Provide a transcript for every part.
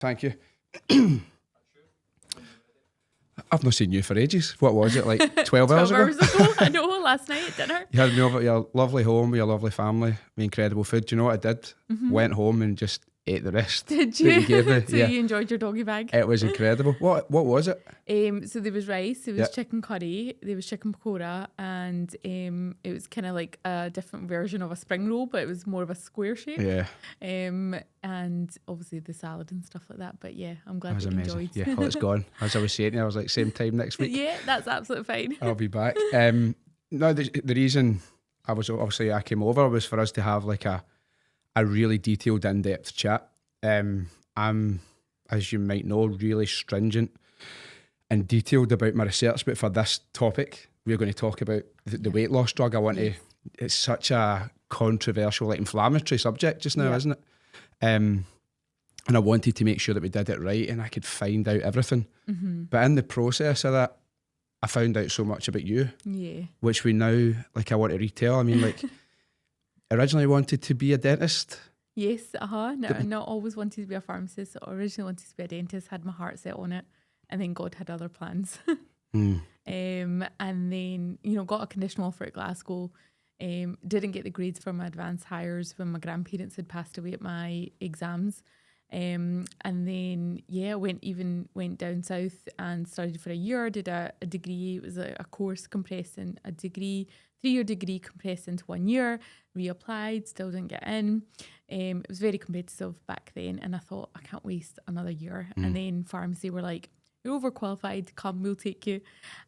Thank you. I've not seen you for ages. What was it, like 12 hours 12 ago? hours ago. I know, last night at dinner. You had me over at your lovely home with your lovely family, with incredible food. Do you know what I did? Went home and just ate the rest. Did that you? gave me. So Yeah. you enjoyed your doggy bag? It was incredible. What was it? So there was rice, there was Yeah. chicken curry, there was chicken pakora, and it was kind of like a different version of a spring roll, but it was more of a square shape. Yeah, And obviously the salad and stuff like that. But yeah, I'm that glad was that you amazing. enjoyed. Yeah, well, it's gone. As I was saying to you, I was like, same time next week. Yeah, that's absolutely fine. I'll be back. No, the reason I came over was for us to have like a really detailed, in-depth chat. I'm, as you might know, really stringent and detailed about my research, but for this topic, we're going to talk about the weight loss drug. I want to. It's such a controversial, like inflammatory subject just now, isn't it? And I wanted to make sure that we did it right, and I could find out everything. But in the process of that, I found out so much about you, which we now, like, I want to retell. I mean, like, originally wanted to be a dentist. Yes, not always wanted to be a pharmacist. I originally wanted to be a dentist, had my heart set on it, and then God had other plans. And then, got a conditional offer at Glasgow. Didn't get the grades for my advanced hires when my grandparents had passed away at my exams. And then, went down south and studied for a year, did a degree. It was a course compressed in a degree, 3-year degree compressed into 1 year, reapplied, still didn't get in. It was very competitive back then, and I thought, I can't waste another year. And then pharmacy were like, you're overqualified, come, we'll take you.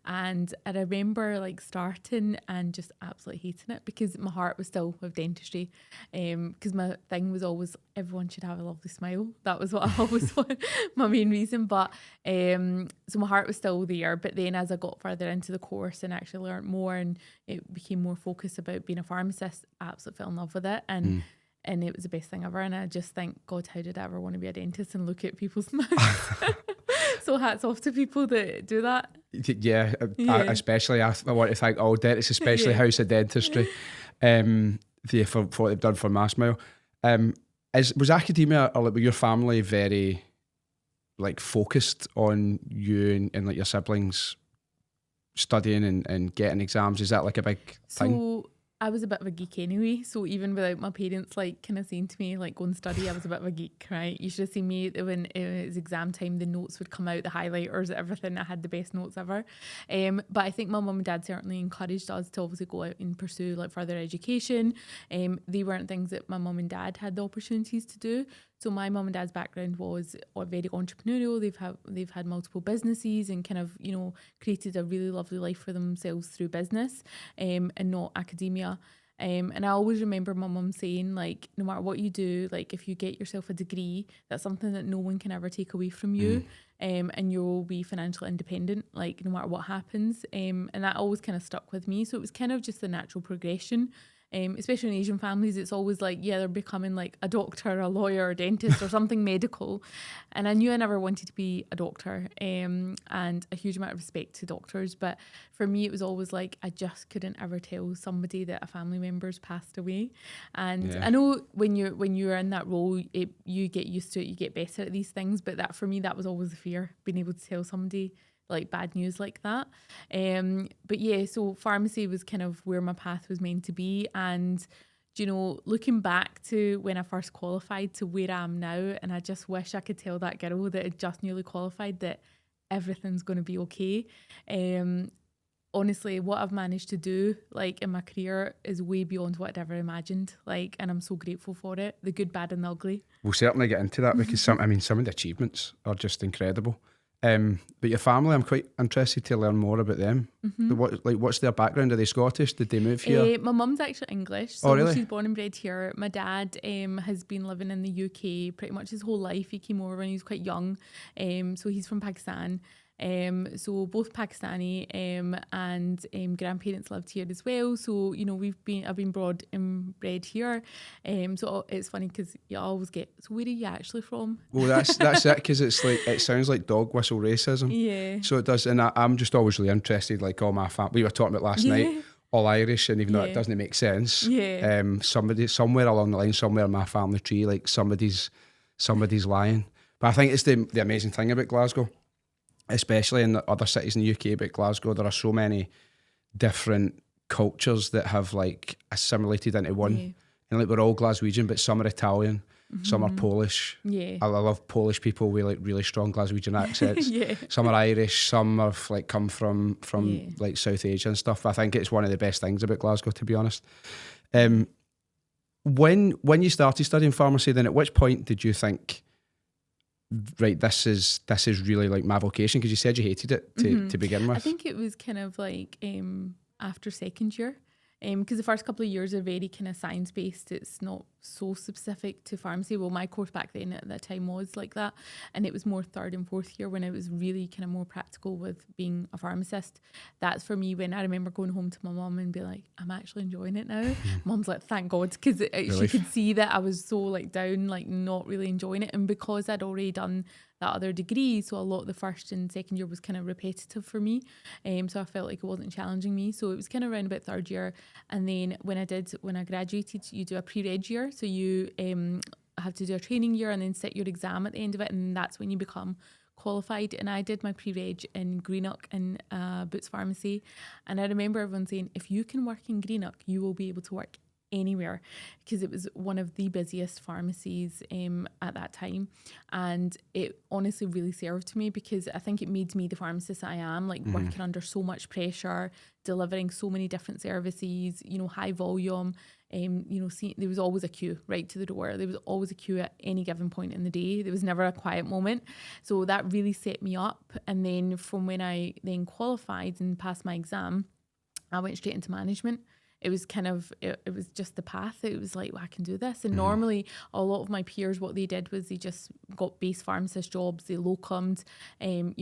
And I remember like starting and just absolutely hating it because my heart was still with dentistry. Because my thing was always, everyone should have a lovely smile. That was what I always wanted, my main reason. But so my heart was still there. But then as I got further into the course and actually learned more and it became more focused about being a pharmacist, I absolutely fell in love with it. And it was the best thing ever. And I just think, God, how did I ever want to be a dentist and look at people's mouths? So hats off to people that do that. Yeah. Especially I want to thank all dentists, especially House of Dentistry, for what they've done for Mass Mile. Was academia or like, were your family very like focused on you and like your siblings studying and getting exams? Is that like a big thing? So I was a bit of a geek anyway, so even without my parents like kind of saying to me like go and study, I was a bit of a geek, right? You should have seen me when it was exam time, the notes would come out, the highlighters, everything. I had the best notes ever. But I think my mum and dad certainly encouraged us to obviously go out and pursue like further education. They weren't things that my mum and dad had the opportunities to do. So my mum and dad's background was very entrepreneurial. They've had multiple businesses and kind of, created a really lovely life for themselves through business and not academia. And I always remember my mum saying, like, no matter what you do, like if you get yourself a degree, that's something that no one can ever take away from you. And you'll be financially independent, like no matter what happens. And that always kind of stuck with me. So it was kind of just the natural progression. Especially in Asian families, it's always like, they're becoming like a doctor, a lawyer, a dentist or something medical. And I knew I never wanted to be a doctor and a huge amount of respect to doctors. But for me, it was always like, I just couldn't ever tell somebody that a family member's passed away. And I know when you're in that role, you get used to it, you get better at these things. But that for me, that was always the fear, being able to tell somebody like bad news like that. But yeah, so pharmacy was kind of where my path was meant to be. And, looking back to when I first qualified to where I am now, and I just wish I could tell that girl that had just newly qualified that everything's going to be okay. Honestly, what I've managed to do like in my career is way beyond what I'd ever imagined. Like, and I'm so grateful for it. The good, bad and the ugly. We'll certainly get into that because some of the achievements are just incredible. But your family, I'm quite interested to learn more about them. What's their background? Are they Scottish? Did they move here? My mum's actually English, so really? She's born and bred here. My dad has been living in the UK pretty much his whole life. He came over when he was quite young, so he's from Pakistan. So both Pakistani and grandparents lived here as well. So I've been brought and bred here. So it's funny because you always get, so where are you actually from? Well, that's it, because it's like, it sounds like dog whistle racism. Yeah. So it does, and I'm just always really interested. Like all my family, we were talking about last night, all Irish, and even though it doesn't make sense, somebody somewhere along the line, somewhere in my family tree, like somebody's lying. But I think it's the amazing thing about Glasgow, especially in the other cities in the UK, but Glasgow, there are so many different cultures that have like assimilated into one. Yeah. And like we're all Glaswegian, but some are Italian, some are Polish. Yeah. I love Polish people with like really strong Glaswegian accents. Yeah. Some are Irish, some have like come from like South Asia and stuff. I think it's one of the best things about Glasgow, to be honest. When you started studying pharmacy, then at which point did you think, right, this is really like my vocation? Because you said you hated it to begin with. I think it was kind of like after second year. Because the first couple of years are very kind of science-based. It's not so specific to pharmacy. Well, my course back then at that time was like that. And it was more third and fourth year when it was really kind of more practical with being a pharmacist. That's for me when I remember going home to my mum and be like, I'm actually enjoying it now. Mum's like, thank God, because she could see that I was so like down, like not really enjoying it. And because I'd already done that other degree, so a lot of the first and second year was kind of repetitive for me, so I felt like it wasn't challenging me. So it was kind of around about third year, and then when I graduated, you do a pre-reg year, so you have to do a training year and then sit your exam at the end of it, and that's when you become qualified. And I did my pre-reg in Greenock in Boots Pharmacy, and I remember everyone saying, if you can work in Greenock, you will be able to work anywhere, because it was one of the busiest pharmacies at that time, and it honestly really served me, because I think it made me the pharmacist I am, like working under so much pressure, delivering so many different services, high volume, there was always a queue right to the door. There was always a queue at any given point in the day. There was never a quiet moment. So that really set me up. And then from when I then qualified and passed my exam, I went straight into management. It was kind of, it was just the path. It was like, well, I can do this. And normally a lot of my peers, what they did was they just got base pharmacist jobs, they locumed, kind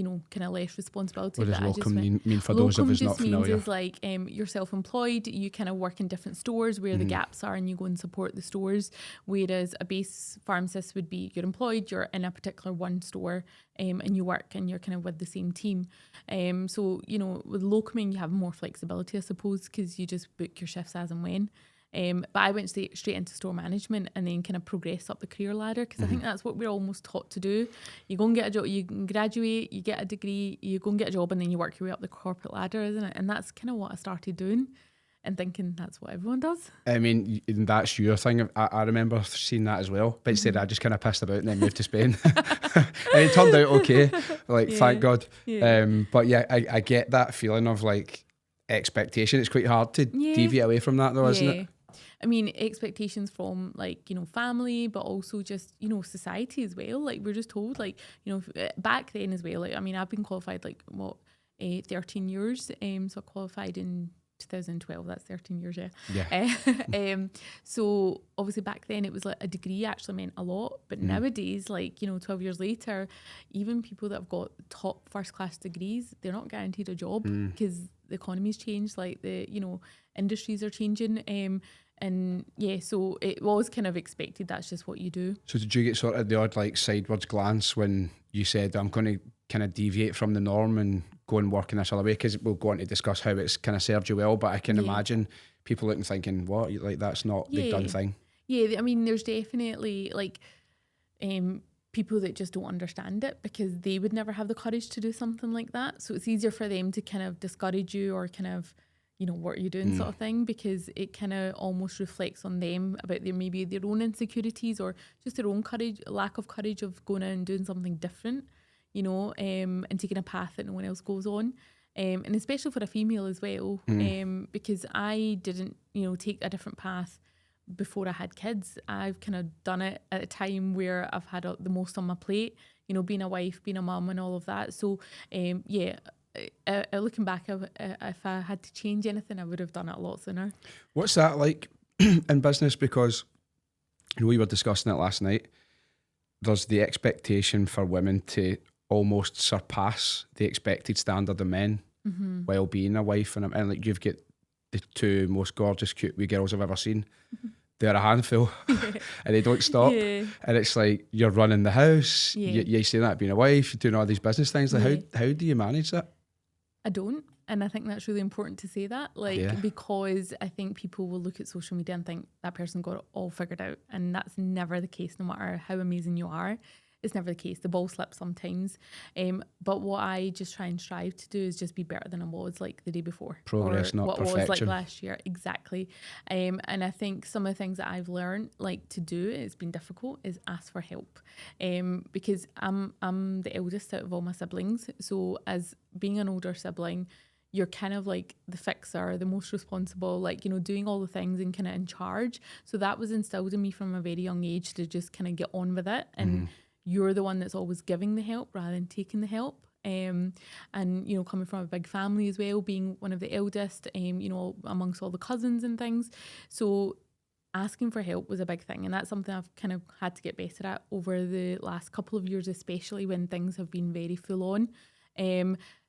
of less responsibility. What does locum mean for those of us not familiar? Locum just means is like you're self-employed, you kind of work in different stores where the gaps are and you go and support the stores. Whereas a base pharmacist would be, you're employed, you're in a particular one store, and you work and you're kind of with the same team. So, with locuming, you have more flexibility, I suppose, because you just book your shifts as and when. But I went straight into store management and then kind of progress up the career ladder, because I think that's what we're almost taught to do. You go and get a job, you can graduate, you get a degree, you go and get a job, and then you work your way up the corporate ladder, isn't it? And that's kind of what I started doing and thinking that's what everyone does. I mean, that's your thing. I remember seeing that as well. But instead, I just kind of pissed about and then moved to Spain. And it turned out okay. Like, thank God. Yeah. But yeah, I get that feeling of like expectation. It's quite hard to deviate away from that though, isn't it? I mean, expectations from like, family, but also just, society as well. Like we're just told like, back then as well, like, I mean, I've been qualified like 13 years. So I qualified in 2012, that's 13 years, so obviously back then it was like a degree actually meant a lot, but nowadays, like 12 years later, even people that have got top first class degrees, they're not guaranteed a job because the economy's changed, like the industries are changing, and so it was kind of expected, that's just what you do. So did you get sort of the odd like sideways glance when you said, I'm going to kind of deviate from the norm and go and work in this other way? Because we'll go on to discuss how it's kind of served you well, but I can imagine people looking thinking, what, like that's not the done thing. Yeah, I mean, there's definitely like people that just don't understand it because they would never have the courage to do something like that. So it's easier for them to kind of discourage you or kind of, what are you doing sort of thing, because it kind of almost reflects on them about maybe their own insecurities or just their own courage, lack of courage of going out and doing something different, and taking a path that no one else goes on. And especially for a female as well, because I didn't, take a different path before I had kids. I've kind of done it at a time where I've had the most on my plate, being a wife, being a mum and all of that. So, looking back, if I had to change anything, I would have done it a lot sooner. What's that like in business? Because we were discussing it last night. There's the expectation for women to almost surpass the expected standard of men while being a wife, and like you've got the two most gorgeous, cute wee girls I've ever seen. They're a handful and they don't stop. And it's like you're running the house. You say that being a wife, you're doing all these business things. Like how do you manage that? I don't, and I think that's really important to say that, because I think people will look at social media and think that person got it all figured out, and that's never the case, no matter how amazing you are. it's never the case. The ball slips sometimes. But what I just try and strive to do is just be better than I was like the day before. Progress, or not what perfection. was like last year. Exactly. And I think some of the things that I've learned like to do, it's been difficult, is ask for help. Because I'm the eldest out of all my siblings. So as being an older sibling, you're kind of like the fixer, the most responsible, like, you know, doing all the things and kind of in charge. So that was instilled in me from a very young age to just kind of get on with it. And you're the one that's always giving the help rather than taking the help. And, you know, coming from a big family as well, being one of the eldest, you know, amongst all the cousins and things. So asking for help was a big thing. And that's something I've kind of had to get better at over the last couple of years, especially when things have been very full on.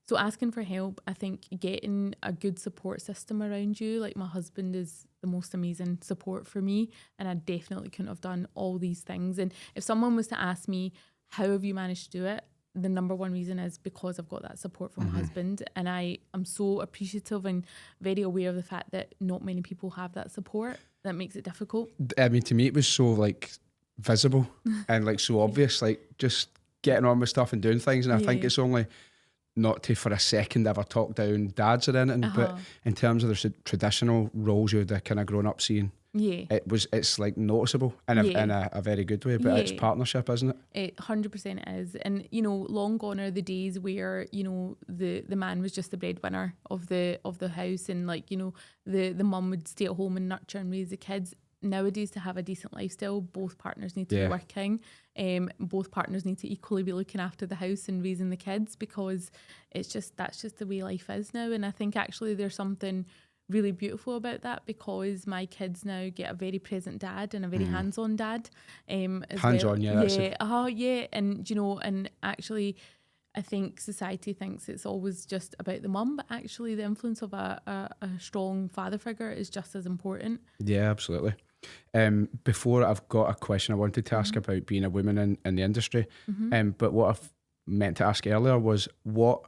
So asking for help, I think getting a good support system around you, like my husband is the most amazing support for me, and I definitely couldn't have done all these things. And if someone was to ask me, how have you managed to do it? The number one reason is because I've got that support from my husband, and I am so appreciative and very aware of the fact that not many people have that support. That makes it difficult. I mean, to me, it was so like visible and like so obvious, like just getting on with stuff and doing things. And I think it's only not to for a second ever talk down dads or anything, but in terms of the traditional roles you'd have kind of grown up seeing, it's like noticeable in a very good way, but it's partnership, isn't it? It 100% is. And, you know, long gone are the days where, you know, the man was just the breadwinner of the house, and like, you know, the mum would stay at home and nurture and raise the kids. Nowadays, to have a decent lifestyle, both partners need to be working. Both partners need to equally be looking after the house and raising the kids, because that's just the way life is now. And I think actually there's something really beautiful about that, because my kids now get a very present dad and a very hands-on dad. Hands-on, and you know, and actually, I think society thinks it's always just about the mum, but actually the influence of a strong father figure is just as important. Yeah, absolutely. Before, I've got a question I wanted to ask about being a woman in the industry. But what I've meant to ask earlier was, what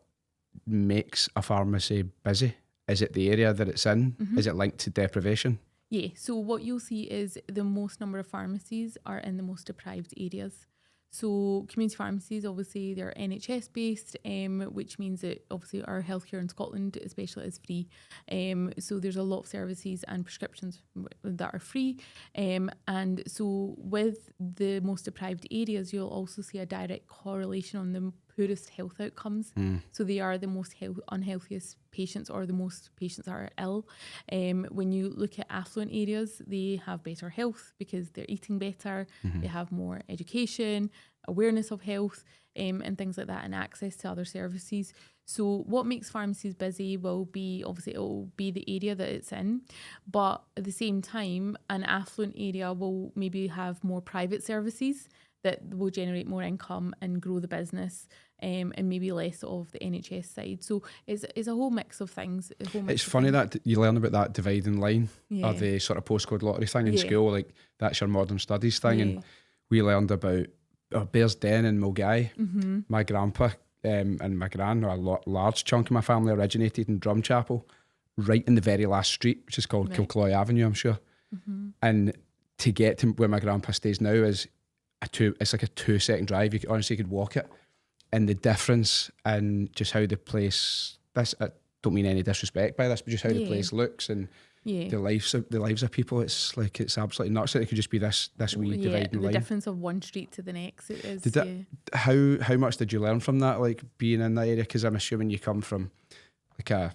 makes a pharmacy busy? Is it the area that it's in? Is it linked to deprivation? Yeah, so what you'll see is the most number of pharmacies are in the most deprived areas. So community pharmacies, obviously, they're NHS based, which means that obviously our healthcare in Scotland especially is free. So there's a lot of services and prescriptions that are free. And so with the most deprived areas, you'll also see a direct correlation on the poorest health outcomes. So they are the most unhealthiest patients, or the most patients are ill. When you look at affluent areas, they have better health because they're eating better, they have more education, awareness of health, and things like that, and access to other services. So what makes pharmacies busy will be, obviously, it will be the area that it's in, but at the same time, an affluent area will maybe have more private services that will generate more income and grow the business, and maybe less of the NHS side. So it's a whole mix of things. It's funny that you learn about that dividing line, or the sort of postcode lottery thing in school. Like, that's your modern studies thing. And we learned about Bears Den in Mulgai. My grandpa and my gran, a large chunk of my family, originated in Drumchapel, right in the very last street, which is called Kilcloy Avenue, I'm sure. And to get to where my grandpa stays now is it's like a 2-second drive. You honestly could walk it. And the difference in just how the place, I don't mean any disrespect by this, but just how the place looks and the lives of people, it's absolutely nuts that it could just be this wee dividing line. The difference of one street to the next. It is. How much did you learn from that, like being in that area? Because I'm assuming you come from like a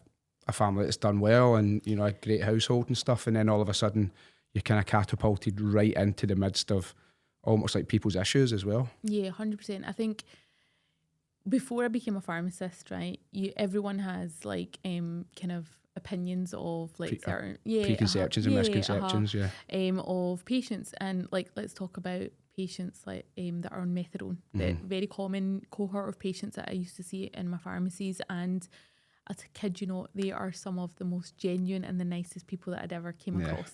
family that's done well and, you know, a great household and stuff, and then all of a sudden you're kind of catapulted right into the midst of almost like people's issues as well. Yeah, 100%. I think before I became a pharmacist, right, everyone has like kind of opinions of like certain preconceptions and misconceptions of patients. And like, let's talk about patients like that are on methadone. The very common cohort of patients that I used to see in my pharmacies, and as a kid, you know, they are some of the most genuine and the nicest people that I'd ever came across.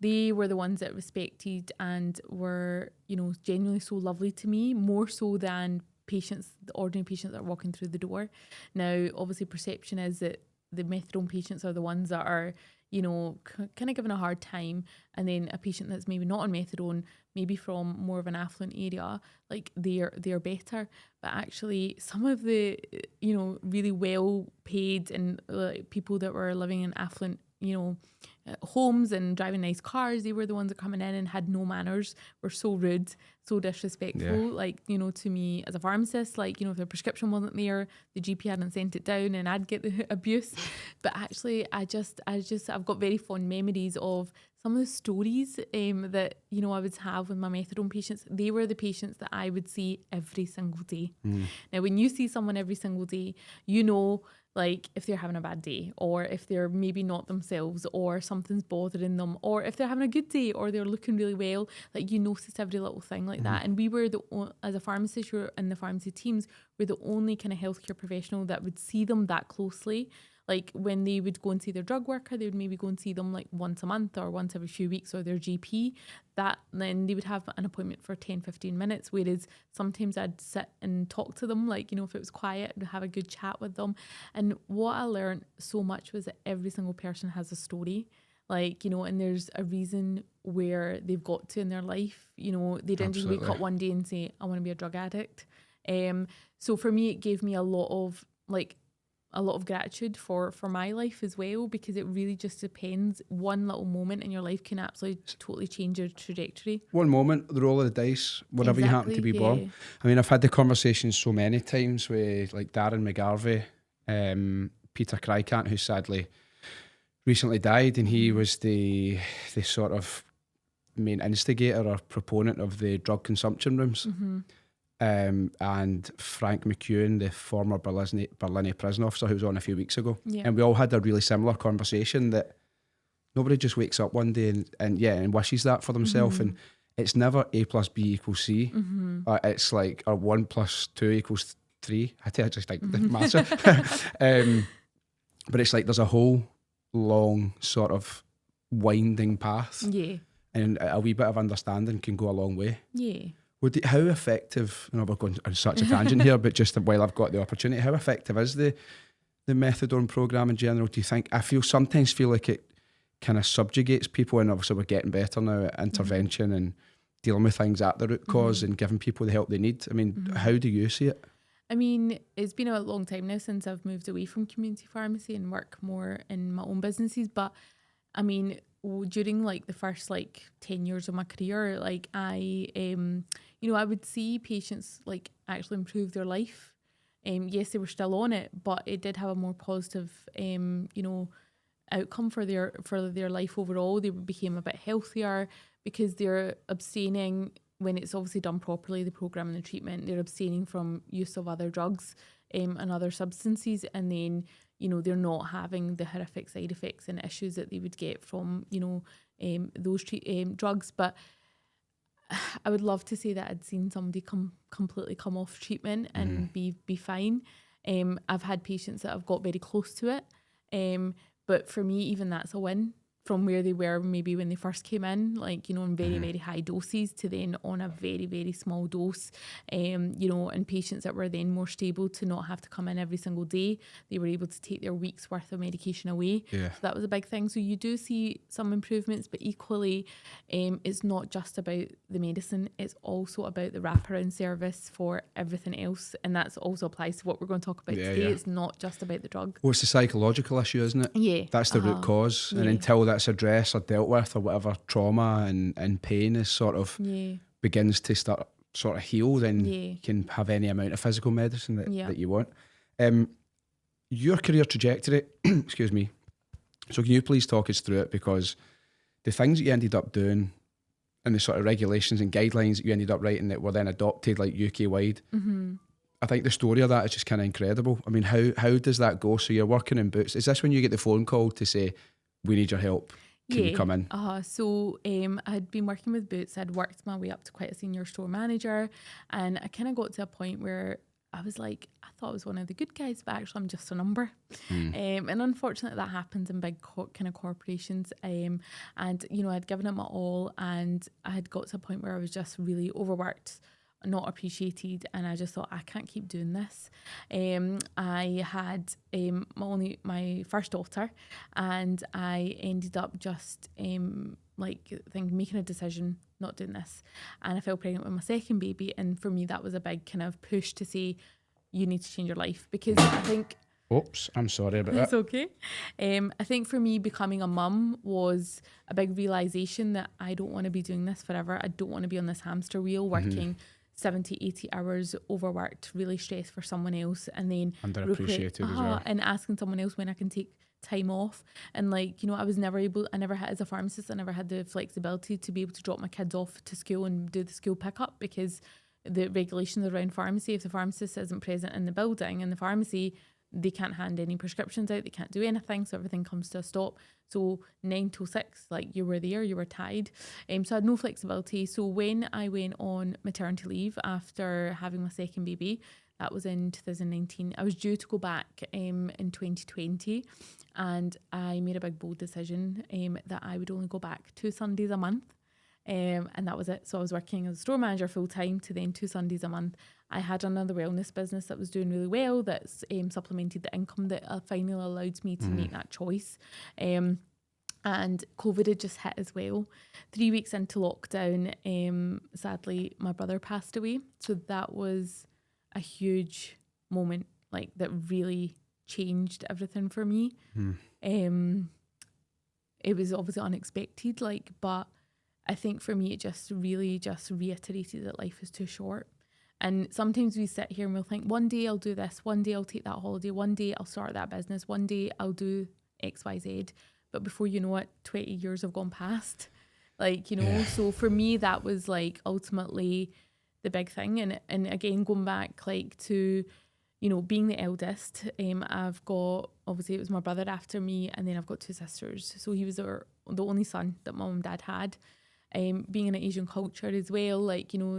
They were the ones that respected and were, you know, genuinely so lovely to me, more so than patients, the ordinary patients that are walking through the door. Now, obviously, perception is that the methadone patients are the ones that are, kind of given a hard time, and then a patient that's maybe not on methadone, maybe from more of an affluent area, like they're better. But actually some of the, really well paid and people that were living in affluent, homes and driving nice cars, they were the ones that coming in and had no manners, were so rude, so disrespectful, to me as a pharmacist, if their prescription wasn't there, the GP hadn't sent it down, and I'd get the abuse. But actually I've got very fond memories of some of the stories that I would have with my methadone patients. They were the patients that I would see every single day. Now when you see someone every single day, if they're having a bad day, or if they're maybe not themselves, or something's bothering them, or if they're having a good day, or they're looking really well, notice every little thing like that. And we were as a pharmacist, you're in the pharmacy teams, we're the only kind of healthcare professional that would see them that closely. Like when they would go and see their drug worker, they would maybe go and see them like once a month or once every few weeks, or their GP. Then they would have an appointment for 10-15 minutes, whereas sometimes I'd sit and talk to them, if it was quiet, I'd have a good chat with them. And what I learned so much was that every single person has a story. And there's a reason where they've got to in their life. They didn't just wake up one day and say, I want to be a drug addict. So for me, it gave me a lot of gratitude for my life as well, because it really just depends. One little moment in your life can absolutely totally change your trajectory. One moment, the roll of the dice, whenever you happen to be born. I mean, I've had the conversation so many times with Darren McGarvey, Peter Cricant, who sadly recently died, and he was the sort of main instigator or proponent of the drug consumption rooms. And Frank McEwen, the former Berlin prison officer who was on a few weeks ago. And we all had a really similar conversation that nobody just wakes up one day and wishes that for themselves. And it's never A plus B equals C. It's or 1 plus 2 equals 3. I just think massive. But it's there's a whole long sort of winding path. And a wee bit of understanding can go a long way. How effective, we're going on such a tangent here, but just while I've got the opportunity, how effective is the methadone program in general, do you think? I sometimes feel like it kind of subjugates people, and obviously we're getting better now at intervention and dealing with things at the root cause and giving people the help they need. I mean, how do you see it? I mean, it's been a long time now since I've moved away from community pharmacy and work more in my own businesses, but I mean, during the first 10 years of my career, I would see patients actually improve their life. Yes, they were still on it, but it did have a more positive outcome for their life overall. They became a bit healthier because they're abstaining, when it's obviously done properly, the program and the treatment, they're abstaining from use of other drugs and other substances, and then they're not having the horrific side effects and issues that they would get from those drugs. But I would love to say that I'd seen somebody completely come off treatment and be fine. I've had patients that have got very close to it, but for me, even that's a win. From where they were maybe when they first came in, in very, very high doses, to then on a very, very small dose, and patients that were then more stable to not have to come in every single day. They were able to take their week's worth of medication away. So that was a big thing. So you do see some improvements, but equally, it's not just about the medicine. It's also about the wraparound service for everything else. And that also applies to what we're going to talk about today. It's not just about the drug. Well, it's the psychological issue, isn't it? That's the root cause. And until that's addressed or dealt with, or whatever trauma and pain is sort of begins to start sort of heal, then you can have any amount of physical medicine that you want. Your career trajectory, excuse me, so can you please talk us through it, because the things that you ended up doing and the sort of regulations and guidelines that you ended up writing that were then adopted UK wide, I think the story of that is just kind of incredible. I mean, how does that go? So you're working in Boots. Is this when you get the phone call to say, we need your help? Can you come in? So I'd been working with Boots. I'd worked my way up to quite a senior store manager, and I kind of got to a point where I was I thought I was one of the good guys, but actually I'm just a number. And unfortunately that happens in big kind of corporations. And, I'd given it my all, and I had got to a point where I was just really overworked, not appreciated, and I just thought, I can't keep doing this. I had my first daughter, and I ended up just making a decision, not doing this, and I fell pregnant with my second baby. And for me, that was a big kind of push to say, you need to change your life, because I think Oops, I'm sorry about that. it's okay. I think for me, becoming a mum was a big realization that I don't want to be doing this forever. I don't want to be on this hamster wheel working 70, 80 hours overworked, really stressed for someone else, and then Underappreciated as well. and asking someone else when I can take time off. And I never had, as a pharmacist, I never had the flexibility to be able to drop my kids off to school and do the school pickup, because the regulations around pharmacy, if the pharmacist isn't present in the building, in the pharmacy, they can't hand any prescriptions out, they can't do anything, so everything comes to a stop. So 9 till 6, you were there, you were tied. So I had no flexibility. So when I went on maternity leave after having my second baby, that was in 2019, I was due to go back in 2020, and I made a big bold decision that I would only go back 2 Sundays a month. And that was it. So I was working as a store manager full time to then 2 Sundays a month. I had another wellness business that was doing really well, that's supplemented the income that finally allowed me to make that choice. And COVID had just hit as well. 3 weeks into lockdown, sadly, my brother passed away. So that was a huge moment, that really changed everything for me. It was obviously unexpected, but I think for me, it just really just reiterated that life is too short. And sometimes we sit here and we'll think, one day I'll do this, one day I'll take that holiday, one day I'll start that business, one day I'll do X, Y, Z. But before you know it, 20 years have gone past. So for me, that was ultimately the big thing. And again, going back to, being the eldest, I've got, obviously it was my brother after me, and then I've got 2 sisters. So he was the only son that mum and dad had. Being in an Asian culture as well,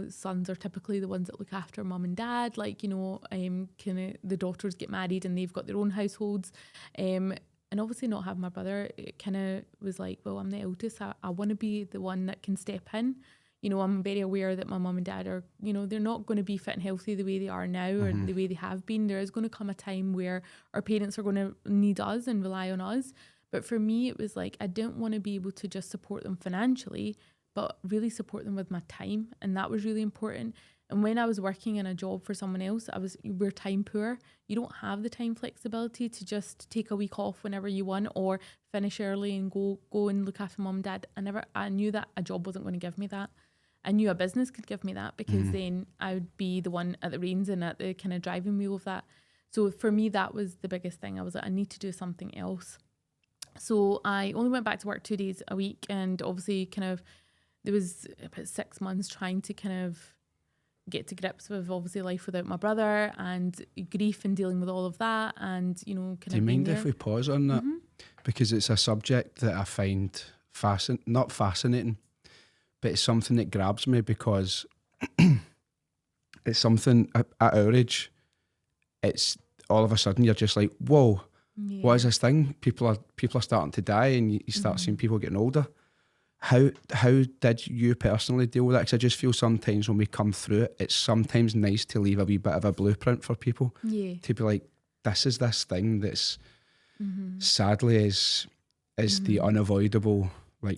sons are typically the ones that look after mum and dad, the daughters get married and they've got their own households. And obviously not having my brother, it kind of was well, I'm the eldest, I want to be the one that can step in. I'm very aware that my mum and dad are, they're not going to be fit and healthy the way they are now or the way they have been. There is going to come a time where our parents are going to need us and rely on us. But for me, it was I didn't want to be able to just support them financially, but really support them with my time. And that was really important. And when I was working in a job for someone else, we're time poor. You don't have the time flexibility to just take a week off whenever you want, or finish early and go and look after mum and dad. I knew that a job wasn't going to give me that. I knew a business could give me that, because then I would be the one at the reins and at the kind of driving wheel of that. So for me, that was the biggest thing. I was I need to do something else. So I only went back to work 2 days a week, and obviously there was about 6 months trying to kind of get to grips with obviously life without my brother and grief and dealing with all of that. And, Do you mind if we pause on that? Because it's a subject that I find not fascinating, but it's something that grabs me, because it's something at our age, it's all of a sudden you're just whoa, what is this thing? People are starting to die, and you start seeing people getting older. How did you personally deal with that? Because I just feel sometimes when we come through it, it's sometimes nice to leave a wee bit of a blueprint for people. Yeah. To be this is this thing that's sadly is the unavoidable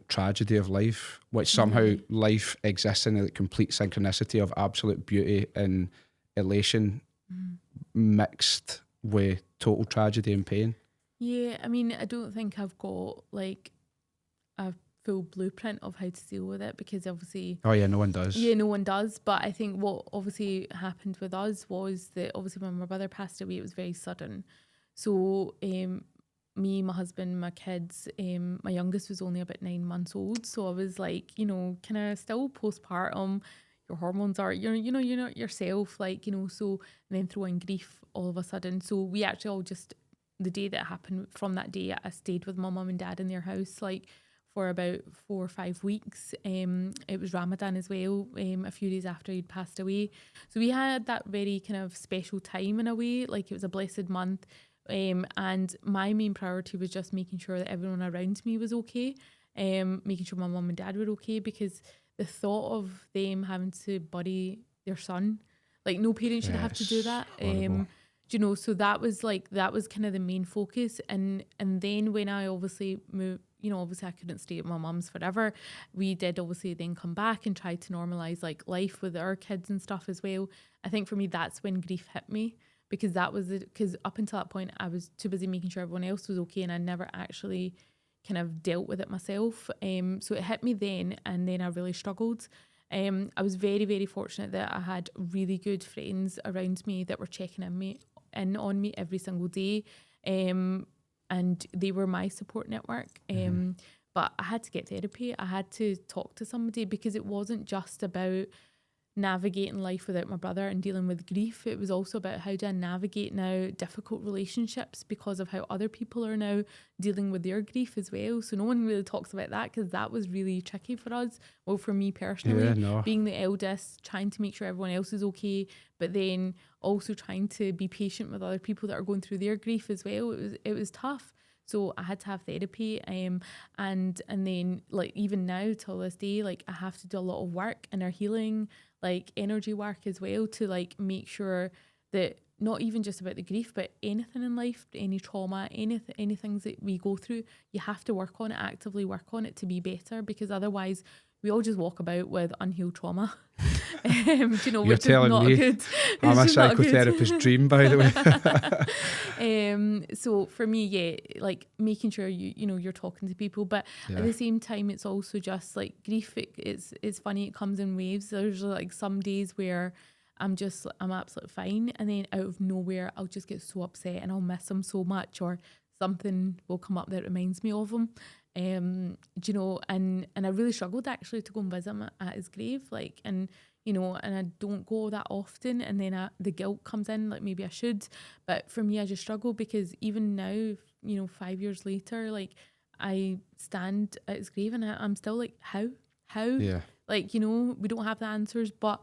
tragedy of life, which somehow life exists in a complete synchronicity of absolute beauty and elation mixed with total tragedy and pain. Yeah, I mean, I don't think I've got a full blueprint of how to deal with it, because obviously no one does. Yeah, no one does. But I think what obviously happened with us was that obviously when my brother passed away, it was very sudden. So me, my husband, my kids, my youngest was only about 9 months old, so I was kind of still postpartum. Your hormones are you're not yourself, so, and then throw in grief all of a sudden. So we actually all just, the day that happened, from that day I stayed with my mum and dad in their house for about 4 or 5 weeks. It was Ramadan as well, a few days after he'd passed away. So we had that very kind of special time in a way, it was a blessed month. And my main priority was just making sure that everyone around me was okay, making sure my mum and dad were okay, because the thought of them having to bury their son. Like no parent should have to do that. Horrible. You know, so that was kind of the main focus. And then when I obviously moved, you know, obviously I couldn't stay at my mum's forever. We did obviously then come back and try to normalize like life with our kids and stuff as well. I think for me, that's when grief hit me, because because up until that point, I was too busy making sure everyone else was okay, and I never actually kind of dealt with it myself. So it hit me then, and then I really struggled. I was very, very fortunate that I had really good friends around me that were checking in on me every single day. And they were my support network. But I had to get therapy. I had to talk to somebody, because it wasn't just about navigating life without my brother and dealing with grief. It was also about how do I navigate now difficult relationships because of how other people are now dealing with their grief as well. So no one really talks about that, because that was really tricky for us. Well, for me personally, being the eldest, trying to make sure everyone else is okay, but then also trying to be patient with other people that are going through their grief as well. It was tough. So I had to have therapy, and then like even now till this day, like I have to do a lot of work in our healing, like energy work as well, to like make sure that not even just about the grief, but anything in life, any trauma, any things that we go through, you have to work on it, actively work on it to be better, because otherwise we all just walk about with unhealed trauma. You know, You're which is not me good. I'm a psychotherapist's dream, by the way. So for me, yeah, like making sure you know you're talking to people, but at the same time, it's also just like grief. It's funny. It comes in waves. There's like some days where I'm absolutely fine, and then out of nowhere, I'll just get so upset and I'll miss him so much, or something will come up that reminds me of him. You know, and I really struggled actually to go and visit him at his grave, like, and you know, and I don't go that often, and then the guilt comes in, like maybe I should, but for me I just struggle, because even now, you know, 5 years later, like I stand at his grave and I'm still like, how, like, you know, we don't have the answers, but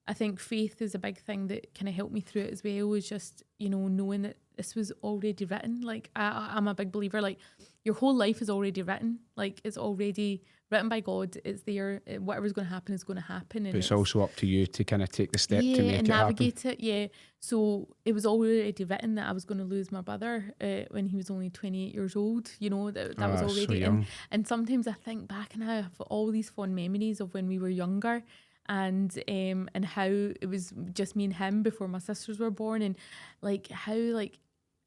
I think faith is a big thing that kind of helped me through it as well, is just, you know, knowing that this was already written. Like I'm a big believer, like your whole life is already written, like it's already written by God. It's there. Whatever's going to happen is going to happen. And but it's also up to you to kind of take the step to make and it navigate happen. it. Yeah. So it was already written that I was going to lose my brother when he was only 28 years old. You know, that was already so young. And sometimes I think back and I have all these fond memories of when we were younger. And how it was just me and him before my sisters were born, and like how, like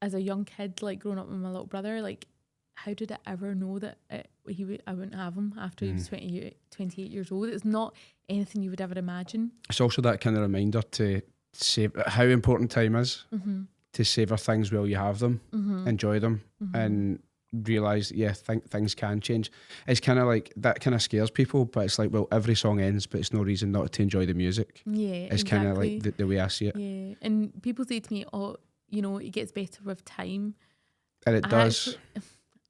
as a young kid, like growing up with my little brother, like how did I ever know that I wouldn't have him after he was 28 years old? It's not anything you would ever imagine. It's also that kind of reminder to save how important time is, to savour things while you have them, enjoy them, and realise, things can change. It's kind of like, that kind of scares people, but it's like, well, every song ends, but it's no reason not to enjoy the music. Yeah, it's kind of like the way I see it. Yeah, and people say to me, oh, you know, it gets better with time. And it does. Actually,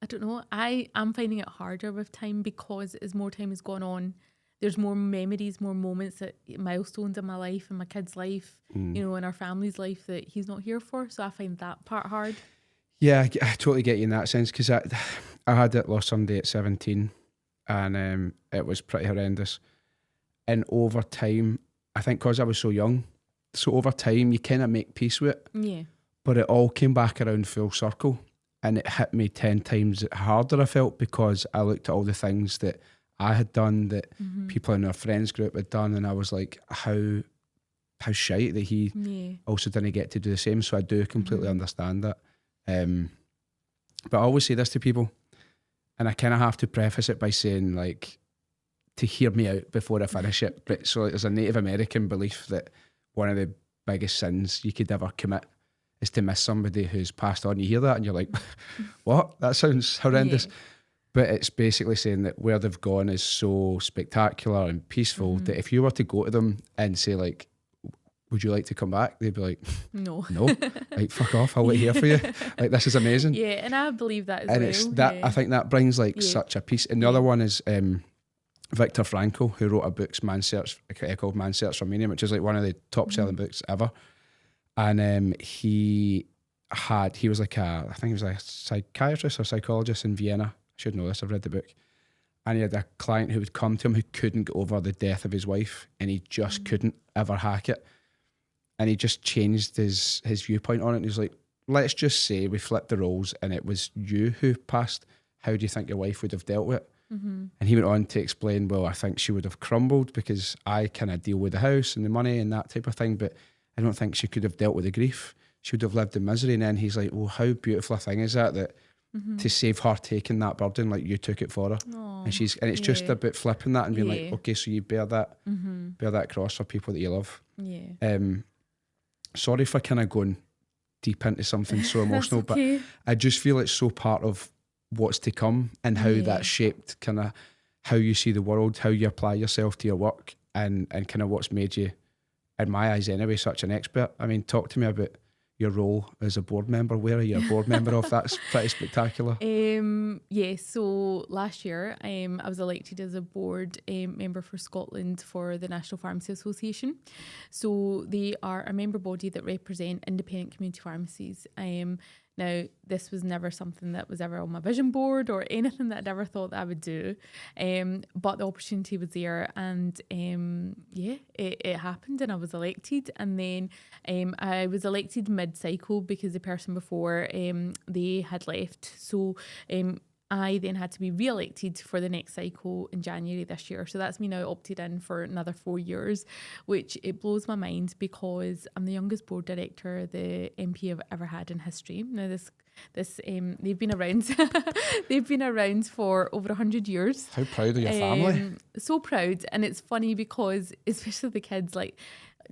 I don't know. I'm finding it harder with time, because as more time has gone on, there's more memories, more moments, milestones in my life and my kid's life, you know, in our family's life that he's not here for. So I find that part hard. Yeah, I totally get you in that sense, because I had lost somebody at 17, and it was pretty horrendous. And over time, I think because I was so young, so over time you kind of make peace with it. Yeah. But it all came back around full circle, and it hit me 10 times harder, I felt, because I looked at all the things that I had done, that people in our friends group had done, and I was like, how shite that he also didn't get to do the same. So I do completely understand that. But I always say this to people, and I kind of have to preface it by saying, like, to hear me out before I finish it. But so there's a Native American belief that one of the biggest sins you could ever commit is to miss somebody who's passed on. You hear that and you're like, what? That sounds horrendous. Yeah. But it's basically saying that where they've gone is so spectacular and peaceful that if you were to go to them and say, like, would you like to come back? They'd be like, no, like, fuck off, I'll wait here for you. Like, this is amazing. Yeah, and I believe that as and well. It's that, I think that brings like such a peace. And the other one is Viktor Frankl, who wrote a book called Man's Search for Meaning, which is like one of the top selling books ever. And he was like I think he was a psychiatrist or psychologist in Vienna. I should know this, I've read the book. and he had a client who would come to him who couldn't get over the death of his wife, and he just couldn't ever hack it. And he just changed his viewpoint on it. And he was like, let's just say we flipped the roles and it was you who passed. How do you think your wife would have dealt with it? Mm-hmm. And he went on to explain, well, I think she would have crumbled because I kind of deal with the house and the money and that type of thing, but I don't think she could have dealt with the grief. She would have lived in misery. And then he's like, well, how beautiful a thing is that to save her taking that burden, like you took it for her. Aww, And it's just about flipping that and being like, okay, so you bear that cross for people that you love. Yeah. Sorry for kind of going deep into something so emotional, okay. but I just feel it's so part of what's to come and how that shaped kind of how you see the world, how you apply yourself to your work, and kind of what's made you, in my eyes anyway, such an expert. I mean, talk to me about your role as a board member. Where are you a board member of? That's pretty spectacular. So last year I was elected as a board member for Scotland for the National Pharmacy Association. So they are a member body that represent independent community pharmacies. Now, this was never something that was ever on my vision board or anything that I'd ever thought that I would do. But the opportunity was there, and it happened, and I was elected. And then I was elected mid-cycle because the person before, they had left. So I then had to be re-elected for the next cycle in January this year. So that's me now opted in for another 4 years, which it blows my mind because I'm the youngest board director the MP have ever had in history. Now this they've been around they've been around for over 100 years. How proud of your family? So proud. And it's funny because especially the kids, like,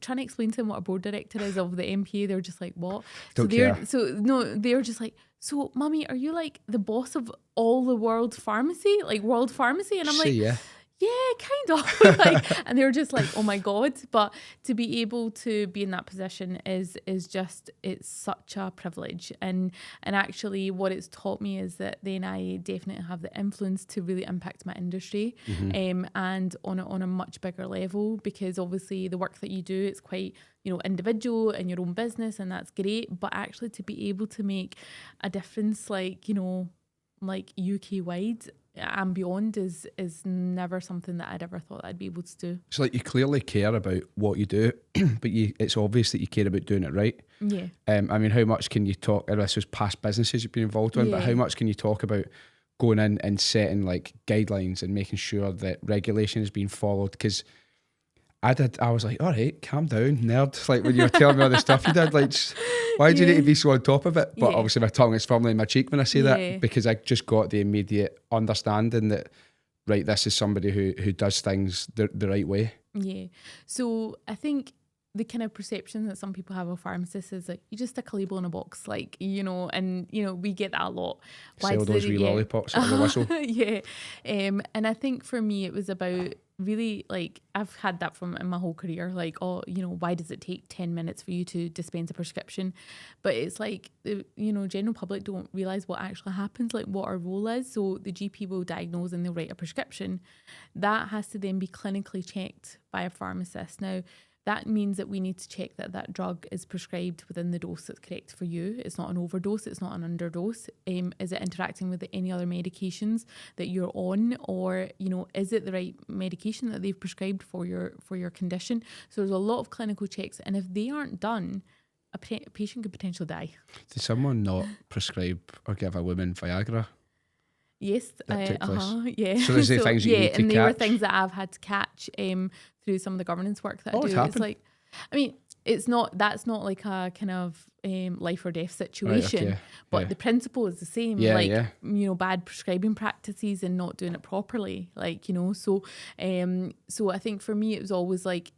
trying to explain to them what a board director is of the MPA, they're just like, what? They're just like, so mummy, are you like the boss of all the world pharmacy, like world pharmacy? And I'm like, yeah, kind of. Like, and they're just like, oh my God. But to be able to be in that position is just, it's such a privilege. And actually what it's taught me is that then I definitely have the influence to really impact my industry, and on a much bigger level, because obviously the work that you do, it's quite, individual in your own business, and that's great. But actually to be able to make a difference, like, like UK wide and beyond is never something that I'd ever thought I'd be able to do. It's like you clearly care about what you do, but it's obvious that you care about doing it right. Yeah. I mean, how much can you talk, this was past businesses you've been involved in, but how much can you talk about going in and setting like guidelines and making sure that regulation is being followed? Because I was like, all right, calm down, nerd. Like when you were telling me all the stuff you did, like, why do you need to be so on top of it? But obviously my tongue is firmly in my cheek when I say that, because I just got the immediate understanding that, right, this is somebody who does things the right way. Yeah. So I think the kind of perception that some people have of pharmacists is like, you just stick a label in a box, like, and, we get that a lot. Sell those wee lollipops out of the whistle. Yeah. And I think for me, it was about really, like, I've had that in my whole career, like, why does it take 10 minutes for you to dispense a prescription? But it's like, general public don't realise what actually happens, like what our role is. So the GP will diagnose and they'll write a prescription. That has to then be clinically checked by a pharmacist. Now, that means that we need to check that that drug is prescribed within the dose that's correct for you. It's not an overdose, it's not an underdose. Is it interacting with any other medications that you're on, or is it the right medication that they've prescribed for your condition? So there's a lot of clinical checks, and if they aren't done, a patient could potentially die. Did someone not prescribe or give a woman Viagra? Yes, yeah. So there's the things you need to catch. And there were things that I've had to catch through some of the governance work that I do. It's like, I mean, that's not like a kind of life or death situation, right, okay. But the principle is the same. Bad prescribing practices and not doing it properly. Like, so I think for me it was always like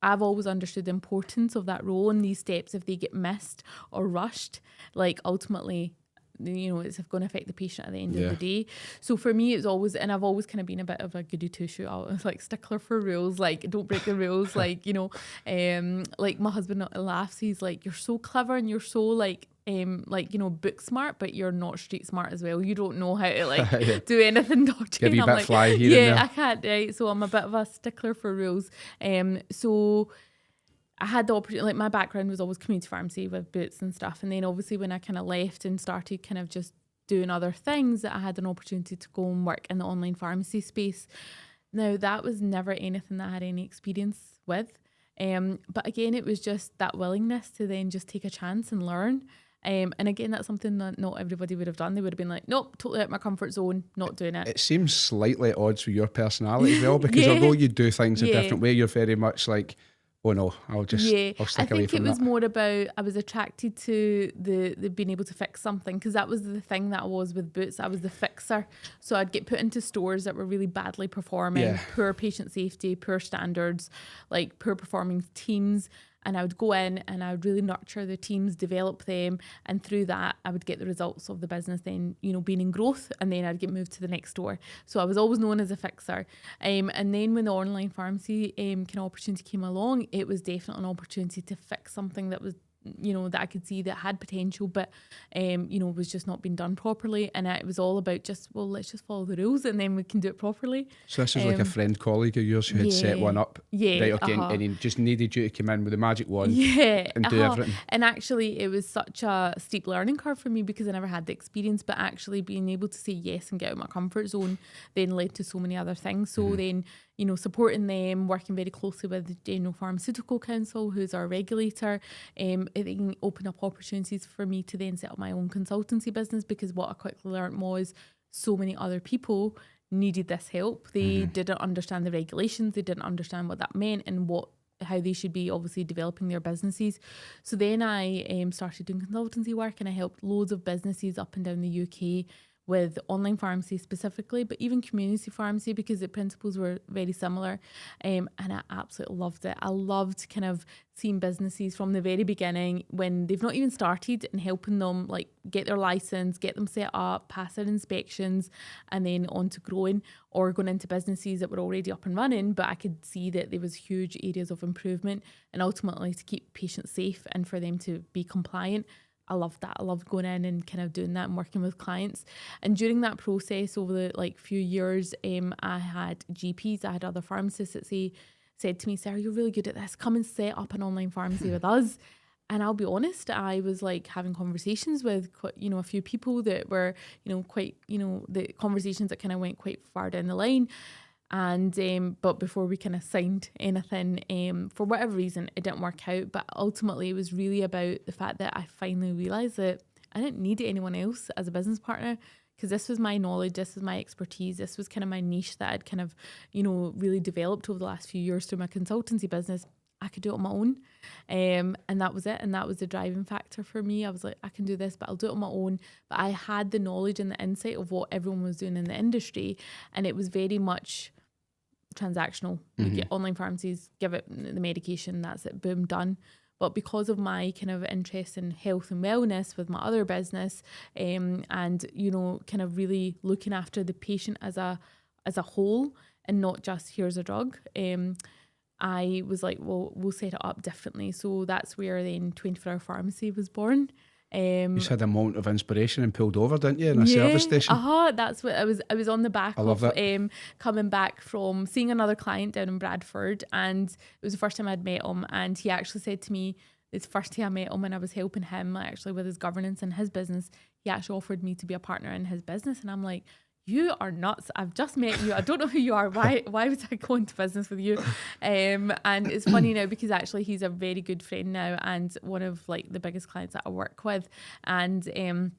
I've always understood the importance of that role, and these steps, if they get missed or rushed, like ultimately, it's going to affect the patient at the end of the day. So for me, it's always, and I've always kind of been a bit of a goody two-shoe. I was like stickler for rules, like don't break the rules. Like, like my husband laughs. He's like, you're so clever and you're so like book smart, but you're not street smart as well. You don't know how to do anything dodgy. Give you a bit fly here and there. I can't. Right, so I'm a bit of a stickler for rules. So I had the opportunity, like my background was always community pharmacy with boots and stuff. And then obviously when I kind of left and started kind of just doing other things, that I had an opportunity to go and work in the online pharmacy space. Now, that was never anything that I had any experience with. But again, it was just that willingness to then just take a chance and learn. And again, that's something that not everybody would have done. They would have been like, nope, totally out my comfort zone, not doing it. It seems slightly at odds with your personality as well, because although you do things a different way, you're very much like, oh no, I'll stick away from that. I think it was more about, I was attracted to the being able to fix something, because that was the thing that I was with Boots. I was the fixer. So I'd get put into stores that were really badly performing, poor patient safety, poor standards, like poor performing teams. And I would go in and I would really nurture the teams, develop them. And through that, I would get the results of the business then, being in growth. And then I'd get moved to the next store. So I was always known as a fixer. And then when the online pharmacy kind of opportunity came along, it was definitely an opportunity to fix something that was, that I could see that had potential, but, was just not being done properly. And it was all about let's just follow the rules and then we can do it properly. So this is like a friend colleague of yours who had set one up. Right, okay, and he just needed you to come in with the magic wand and do everything. And actually, it was such a steep learning curve for me because I never had the experience, but actually being able to say yes and get out of my comfort zone then led to so many other things. So then, supporting them, working very closely with the General Pharmaceutical Council, who's our regulator, it can open up opportunities for me to then set up my own consultancy business, because what I quickly learned was so many other people needed this help. They didn't understand the regulations, they didn't understand what that meant and how they should be obviously developing their businesses. So then I started doing consultancy work, and I helped loads of businesses up and down the UK with online pharmacy specifically, but even community pharmacy, because the principles were very similar. And I absolutely loved it. I loved kind of seeing businesses from the very beginning when they've not even started, and helping them like get their license, get them set up, pass their inspections, and then on to growing, or going into businesses that were already up and running, but I could see that there was huge areas of improvement, and ultimately to keep patients safe and for them to be compliant. I loved that. I loved going in and kind of doing that and working with clients. And during that process over the few years, I had GPs, I had other pharmacists that said to me, Sarah, you're really good at this. Come and set up an online pharmacy with us. And I'll be honest, I was having conversations with a few people that were, quite, the conversations that kind of went quite far down the line. And but before we kind of signed anything, for whatever reason, it didn't work out. But ultimately, it was really about the fact that I finally realised that I didn't need anyone else as a business partner, because this was my knowledge, this was my expertise, this was kind of my niche that I'd kind of, really developed over the last few years through my consultancy business. I could do it on my own. And that was it. And that was the driving factor for me. I was like, I can do this, but I'll do it on my own. But I had the knowledge and the insight of what everyone was doing in the industry. And it was very much transactional. You get online pharmacies, give it the medication, that's it, boom, done. But because of my kind of interest in health and wellness with my other business, and kind of really looking after the patient as a whole and not just here's a drug, I was like, well, we'll set it up differently. So that's where then 24-hour pharmacy was born. You just had a moment of inspiration and pulled over, didn't you, in a service station? That's what I was on the back of coming back from seeing another client down in Bradford, and it was the first time I'd met him, and he actually said to me, it's the first day I met him and I was helping him actually with his governance in his business. He actually offered me to be a partner in his business, and I'm like, you are nuts. I've just met you. I don't know who you are. Why would I go into business with you? And it's funny now because actually he's a very good friend now and one of the biggest clients that I work with. And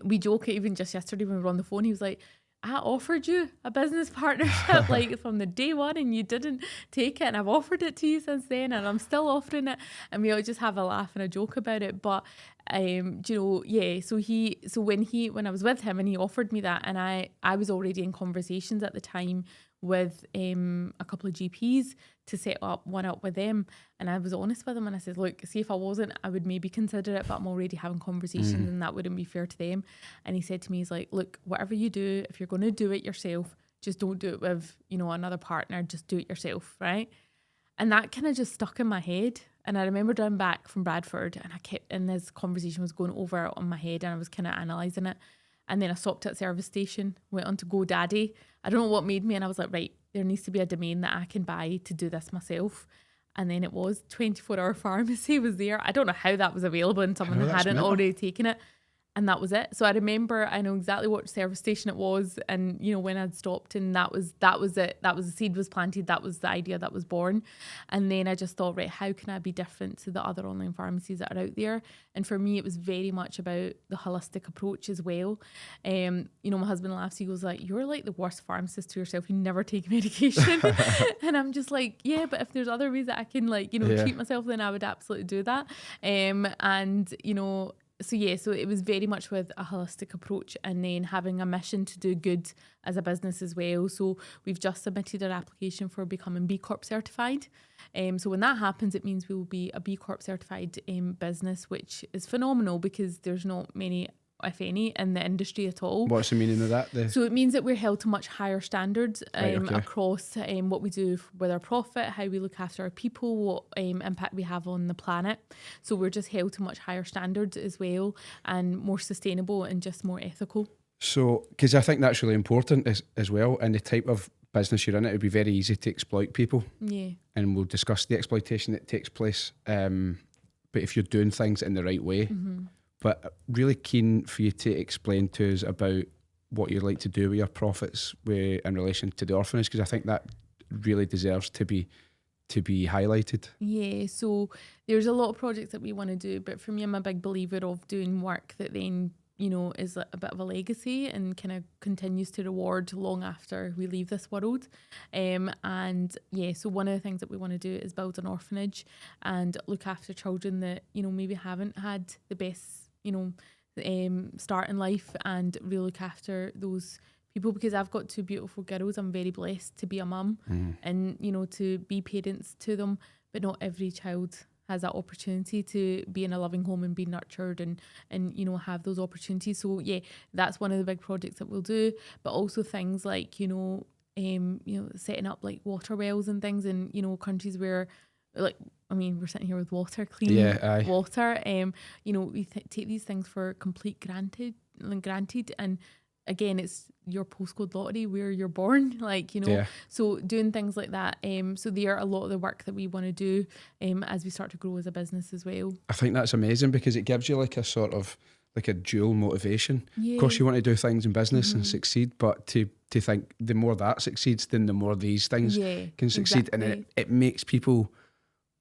we joke even just yesterday when we were on the phone, he was like, I offered you a business partnership from the day one and you didn't take it, and I've offered it to you since then and I'm still offering it, and we all just have a laugh and a joke about it. But so when I was with him and he offered me that, and I was already in conversations at the time with a couple of GPs to set one up with them, and I was honest with him and I said, look, see, if I wasn't, I would maybe consider it, but I'm already having conversations and that wouldn't be fair to them. And he said to me, he's like, look, whatever you do, if you're going to do it yourself, just don't do it with another partner, just do it yourself, right? And that kind of just stuck in my head. And I remember driving back from Bradford and this conversation was going over on my head and I was kind of analysing it. And then I stopped at a service station, went on to GoDaddy. I don't know what made me, and I was like, right, there needs to be a domain that I can buy to do this myself. And then it was 24-hour pharmacy was there. I don't know how that was available and someone hadn't already taken it. And that was it. So I remember, I know exactly what service station it was, and you know when I'd stopped, and that was it. That was the seed was planted. That was the idea that was born. And then I just thought, right, how can I be different to the other online pharmacies that are out there? And for me, it was very much about the holistic approach as well. You know, my husband laughs. He goes like, "You're like the worst pharmacist to yourself. You never take medication." And I'm just like, yeah, but if there's other ways that I can like, you know, treat myself, then I would absolutely do that. And you know. So yeah, so it was very much with a holistic approach, and then having a mission to do good as a business as well. So we've just submitted an application for becoming B Corp certified. So when that happens, it means we will be a B Corp certified business, which is phenomenal because there's not many, if any, in the industry at all. What's the meaning of that? So it means that we're held to much higher standards across what we do with our profit, how we look after our people, what impact we have on the planet. So we're just held to much higher standards as well, and more sustainable and just more ethical. So, because I think that's really important as well, and the type of business you're in, it would be very easy to exploit people. Yeah. And we'll discuss the exploitation that takes place. But if you're doing things in the right way, but really keen for you to explain to us about what you'd like to do with your profits in relation to the orphanage, because I think that really deserves to be highlighted. Yeah, so there's a lot of projects that we want to do, but for me, I'm a big believer of doing work that then, you know, is a bit of a legacy and kind of continues to reward long after we leave this world. And yeah, so one of the things that we want to do is build an orphanage and look after children that, you know, maybe haven't had the best, you know, start in life, and really look after those people, because I've got two beautiful girls. I'm very blessed to be a mum and, you know, to be parents to them, but not every child has that opportunity to be in a loving home and be nurtured and you know, have those opportunities. So yeah, that's one of the big projects that we'll do, but also things like, you know, setting up like water wells and things in, you know, countries where, like, I mean, we're sitting here with water, clean water. You know, we take these things for complete granted, and again, it's your postcode lottery where you're born, like, you know. So doing things like that. So they are a lot of the work that we want to do as we start to grow as a business as well. I think that's amazing, because it gives you like a sort of like a dual motivation. Of course, you want to do things in business and succeed, but to think the more that succeeds, then the more these things can succeed. Exactly. And it makes people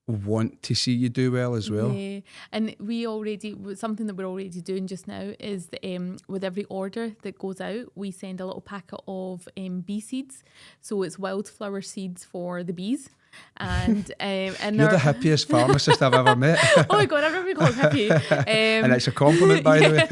want to see you do well as well. Yeah, and something that we're already doing just now is with every order that goes out, we send a little packet of bee seeds. So it's wildflower seeds for the bees. And you're the happiest pharmacist I've ever met. Oh my God, I've never been called happy. And it's a compliment, by the way.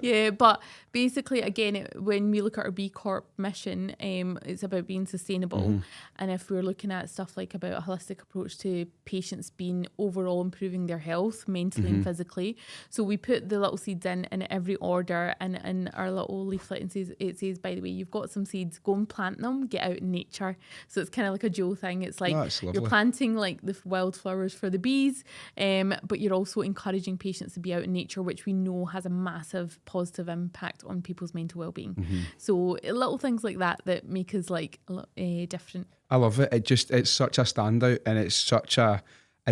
Yeah, but basically, again, when we look at our B Corp mission, it's about being sustainable. And if we're looking at stuff like about a holistic approach to patients being overall improving their health, mentally and physically. So we put the little seeds in every order, and in our little leaflet, and it says, by the way, you've got some seeds, go and plant them, get out in nature. So it's kind of like a dual thing. It's like you're planting like the wildflowers for the bees, but you're also encouraging patients to be out in nature, which we know has a massive positive impact on people's mental well-being. So little things like that make us like different. I love it. It's such a standout, and it's such a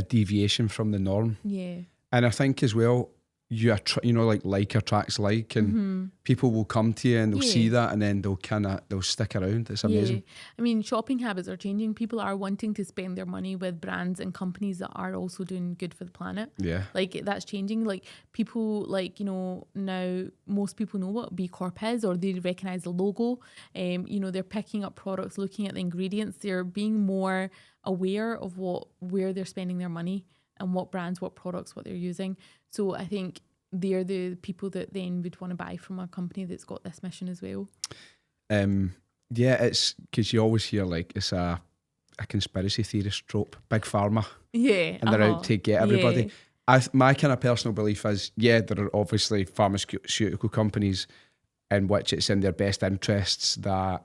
deviation from the norm. Yeah. And I think as well, like attracts like, and people will come to you and they'll see that, and then they'll stick around. It's amazing. I mean, shopping habits are changing. People are wanting to spend their money with brands and companies that are also doing good for the planet. Yeah. Like, that's changing. Like, people, like, you know, now most people know what B Corp is, or they recognize the logo. You know, they're picking up products, looking at the ingredients. They're being more aware of where they're spending their money, and what brands, what products, what they're using. So I think they're the people that then would want to buy from a company that's got this mission as well. Yeah, it's because you always hear like it's a conspiracy theorist trope, big pharma. Yeah. And they're out to get everybody. My kind of personal belief is, there are obviously pharmaceutical companies in which it's in their best interests that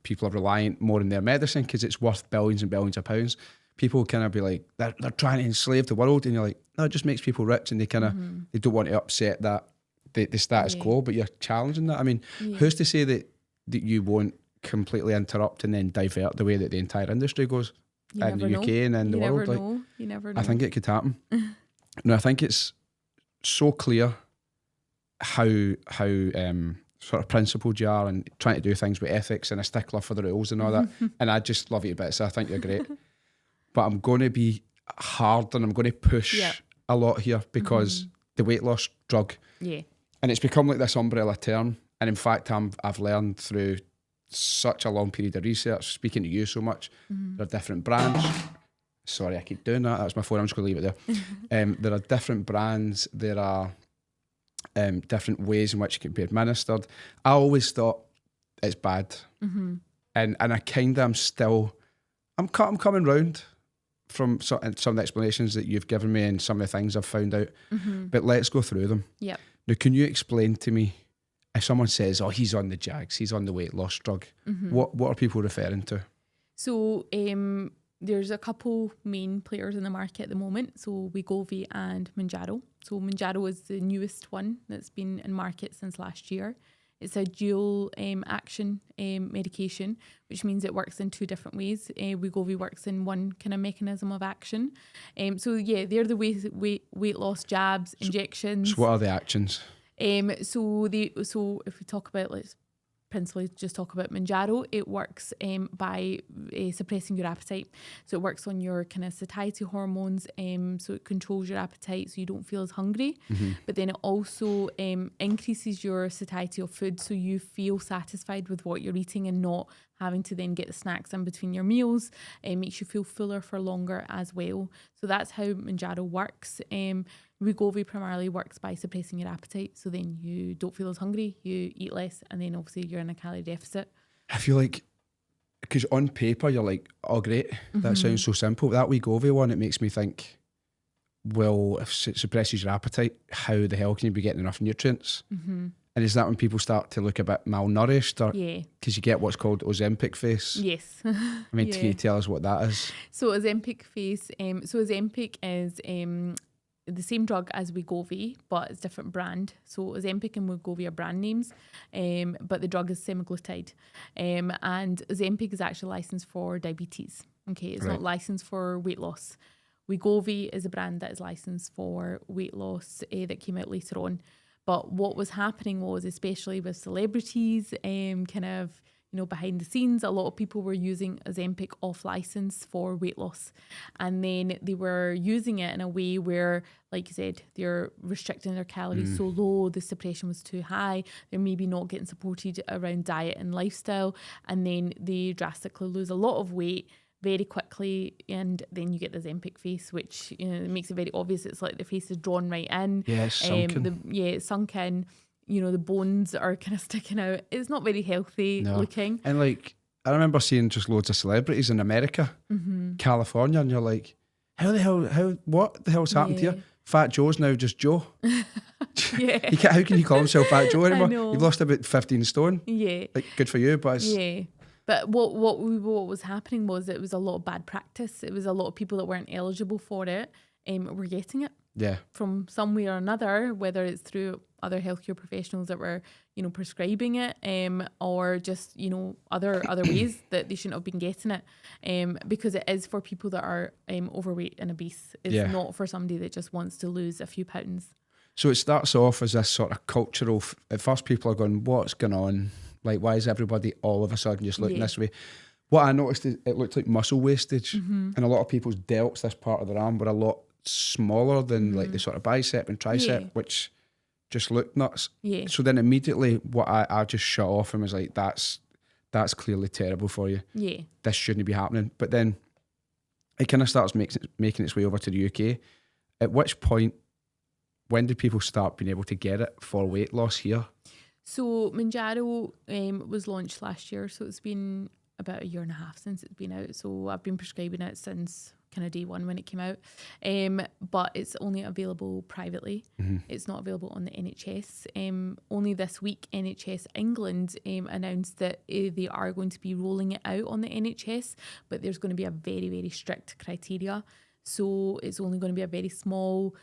people are reliant more on their medicine because it's worth billions and billions of pounds. People kind of be like, they're trying to enslave the world, and you're like, no, it just makes people rich, and they kind of they don't want to upset that the status quo, but you're challenging that. I mean, who's to say that you won't completely interrupt and then divert the way that the entire industry goes in the UK and in the world? You never know. I think it could happen. No, I think it's so clear how sort of principled you are and trying to do things with ethics and a stickler for the rules and all that. And I just love you to bits. I think you're great. But I'm going to be hard and I'm going to push a lot here because the weight loss drug, and it's become like this umbrella term. And in fact, I've learned through such a long period of research, speaking to you so much, there are different brands. Sorry, I keep doing that. That's my phone. I'm just going to leave it there. There are different brands. There are different ways in which it can be administered. I always thought it's bad. And I kind of am still, I'm coming round from some of the explanations that you've given me and some of the things I've found out. But let's go through them. Yep. Now, can you explain to me, if someone says, oh, he's on the Jags, he's on the weight loss drug, what are people referring to? So there's a couple main players in the market at the moment. So Wegovy and Mounjaro. So Mounjaro is the newest one that's been in market since last year. It's a dual action medication, which means it works in two different ways. Wegovy works in one kind of mechanism of action. So they're the weight loss jabs, injections. So what are the actions? So if we talk about, let's principally just talk about Mounjaro, it works by suppressing your appetite. So it works on your kind of satiety hormones, so it controls your appetite so you don't feel as hungry. But then it also increases your satiety of food so you feel satisfied with what you're eating and not having to then get the snacks in between your meals. It makes you feel fuller for longer as well. So that's how Mounjaro works. Wegovy primarily works by suppressing your appetite, so then you don't feel as hungry, you eat less, and then obviously you're in a calorie deficit. I feel like, because on paper you're like, oh great, that sounds so simple. That Wegovy one, it makes me think, well, if it suppresses your appetite, how the hell can you be getting enough nutrients? And is that when people start to look a bit malnourished? Or, because you get what's called Ozempic face. Yes. I mean, can you tell us what that is? So Ozempic face, Ozempic is the same drug as Wegovy, but it's a different brand. So Ozempic and Wegovy are brand names, but the drug is semaglutide. And Ozempic is actually licensed for diabetes. Okay, it's not licensed for weight loss. Wegovy is a brand that is licensed for weight loss that came out later on. But what was happening was, especially with celebrities, kind of, you know, behind the scenes, a lot of people were using Ozempic off license for weight loss. And then they were using it in a way where, like you said, they're restricting their calories so low, the suppression was too high, they're maybe not getting supported around diet and lifestyle, and then they drastically lose a lot of weight very quickly, and then you get the Ozempic face, which, you know, makes it very obvious. It's like the face is drawn right in. Yes, sunken. It's sunk in. You know, the bones are kind of sticking out. It's not very healthy looking. And like, I remember seeing just loads of celebrities in America, California, and you're like, what the hell's happened here? Fat Joe's now just Joe. How can you call himself Fat Joe anymore? You've lost about 15 stone. Like, good for you, but it's... But what was happening was, it was a lot of bad practice. It was a lot of people that weren't eligible for it were getting it from some way or another, whether it's through other healthcare professionals that were, you know, prescribing it, or just, you know, other ways that they shouldn't have been getting it, because it is for people that are overweight and obese. It's not for somebody that just wants to lose a few pounds. So it starts off as this sort of cultural... At first people are going, what's going on? Like, why is everybody all of a sudden just looking this way? What I noticed is it looked like muscle wastage. And a lot of people's delts, this part of their arm, were a lot smaller than like the sort of bicep and tricep, which just looked nuts. So then immediately what I just shut off and was like, that's clearly terrible for you. This shouldn't be happening. But then it kind of starts making its way over to the UK. At which point, when did people start being able to get it for weight loss here? So Mounjaro was launched last year, so it's been about a year and a half since it's been out. So I've been prescribing it since kind of day one when it came out, but it's only available privately. It's not available on the NHS. Only this week, NHS England announced that they are going to be rolling it out on the NHS, but there's going to be a very, very strict criteria. So it's only going to be a very small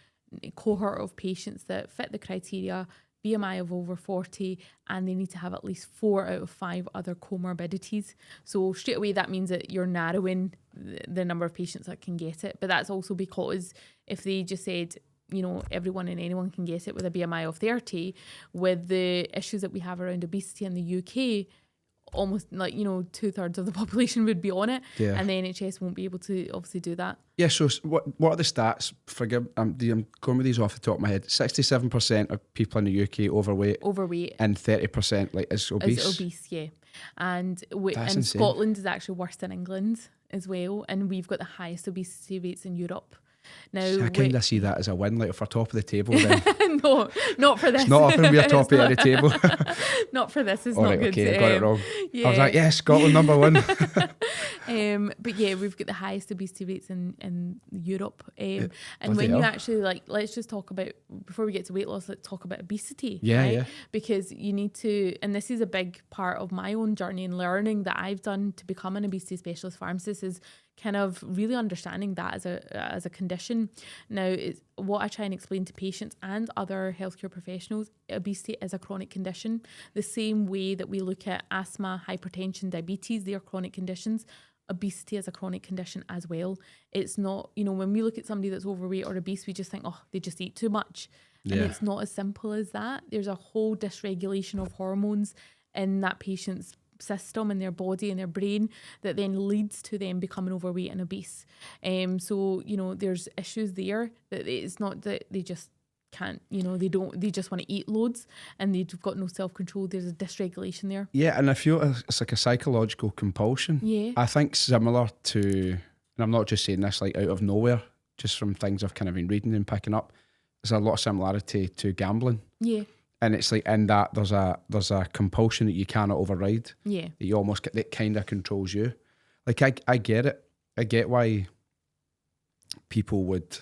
cohort of patients that fit the criteria, BMI of over 40, and they need to have at least 4 out of 5 other comorbidities. So straight away that means that you're narrowing the number of patients that can get it. But that's also because if they just said, everyone and anyone can get it with a BMI of 30. With the issues that we have around obesity in the UK, almost 2/3 of the population would be on it, and the NHS won't be able to obviously do that. Yeah, so what are the stats? Forgive, I'm going with these off the top of my head. 67% of people in the UK overweight, and 30% is obese. Is obese, yeah. And insane. Scotland is actually worse than England as well, and we've got the highest obesity rates in Europe. Now, I kind of see that as a win. Like, if we're top of the table, then no, not for this. It's not often we're top of the table. Not for this. It's all not right, good. Okay, I got it wrong. Yeah. I was like, yes, Scotland number one. But yeah, we've got the highest obesity rates in Europe. And when bloody you hell. actually let's just talk about, before we get to weight loss, let's talk about obesity. Yeah, right? yeah. Because you need to, and this is a big part of my own journey and learning that I've done to become an obesity specialist pharmacist, is kind of really understanding that as a condition. Now, it's what I try and explain to patients and other healthcare professionals: obesity is a chronic condition. The same way that we look at asthma, hypertension, diabetes, they are chronic conditions. Obesity is a chronic condition as well. It's not, when we look at somebody that's overweight or obese, we just think, oh, they just eat too much. And it's not as simple as that. There's a whole dysregulation of hormones in that patient's system, in their body and their brain, that then leads to them becoming overweight and obese. So there's issues there, that it's not that they just can't, they just want to eat loads and they've got no self-control. There's a dysregulation there. Yeah, and I feel it's like a psychological compulsion. Yeah. I think similar to, and I'm not just saying this like out of nowhere, just from things I've kind of been reading and picking up, there's a lot of similarity to gambling. Yeah. And it's like in that there's a compulsion that you cannot override. Yeah. That you almost get, that kind of controls you. Like I get it. I get why people would,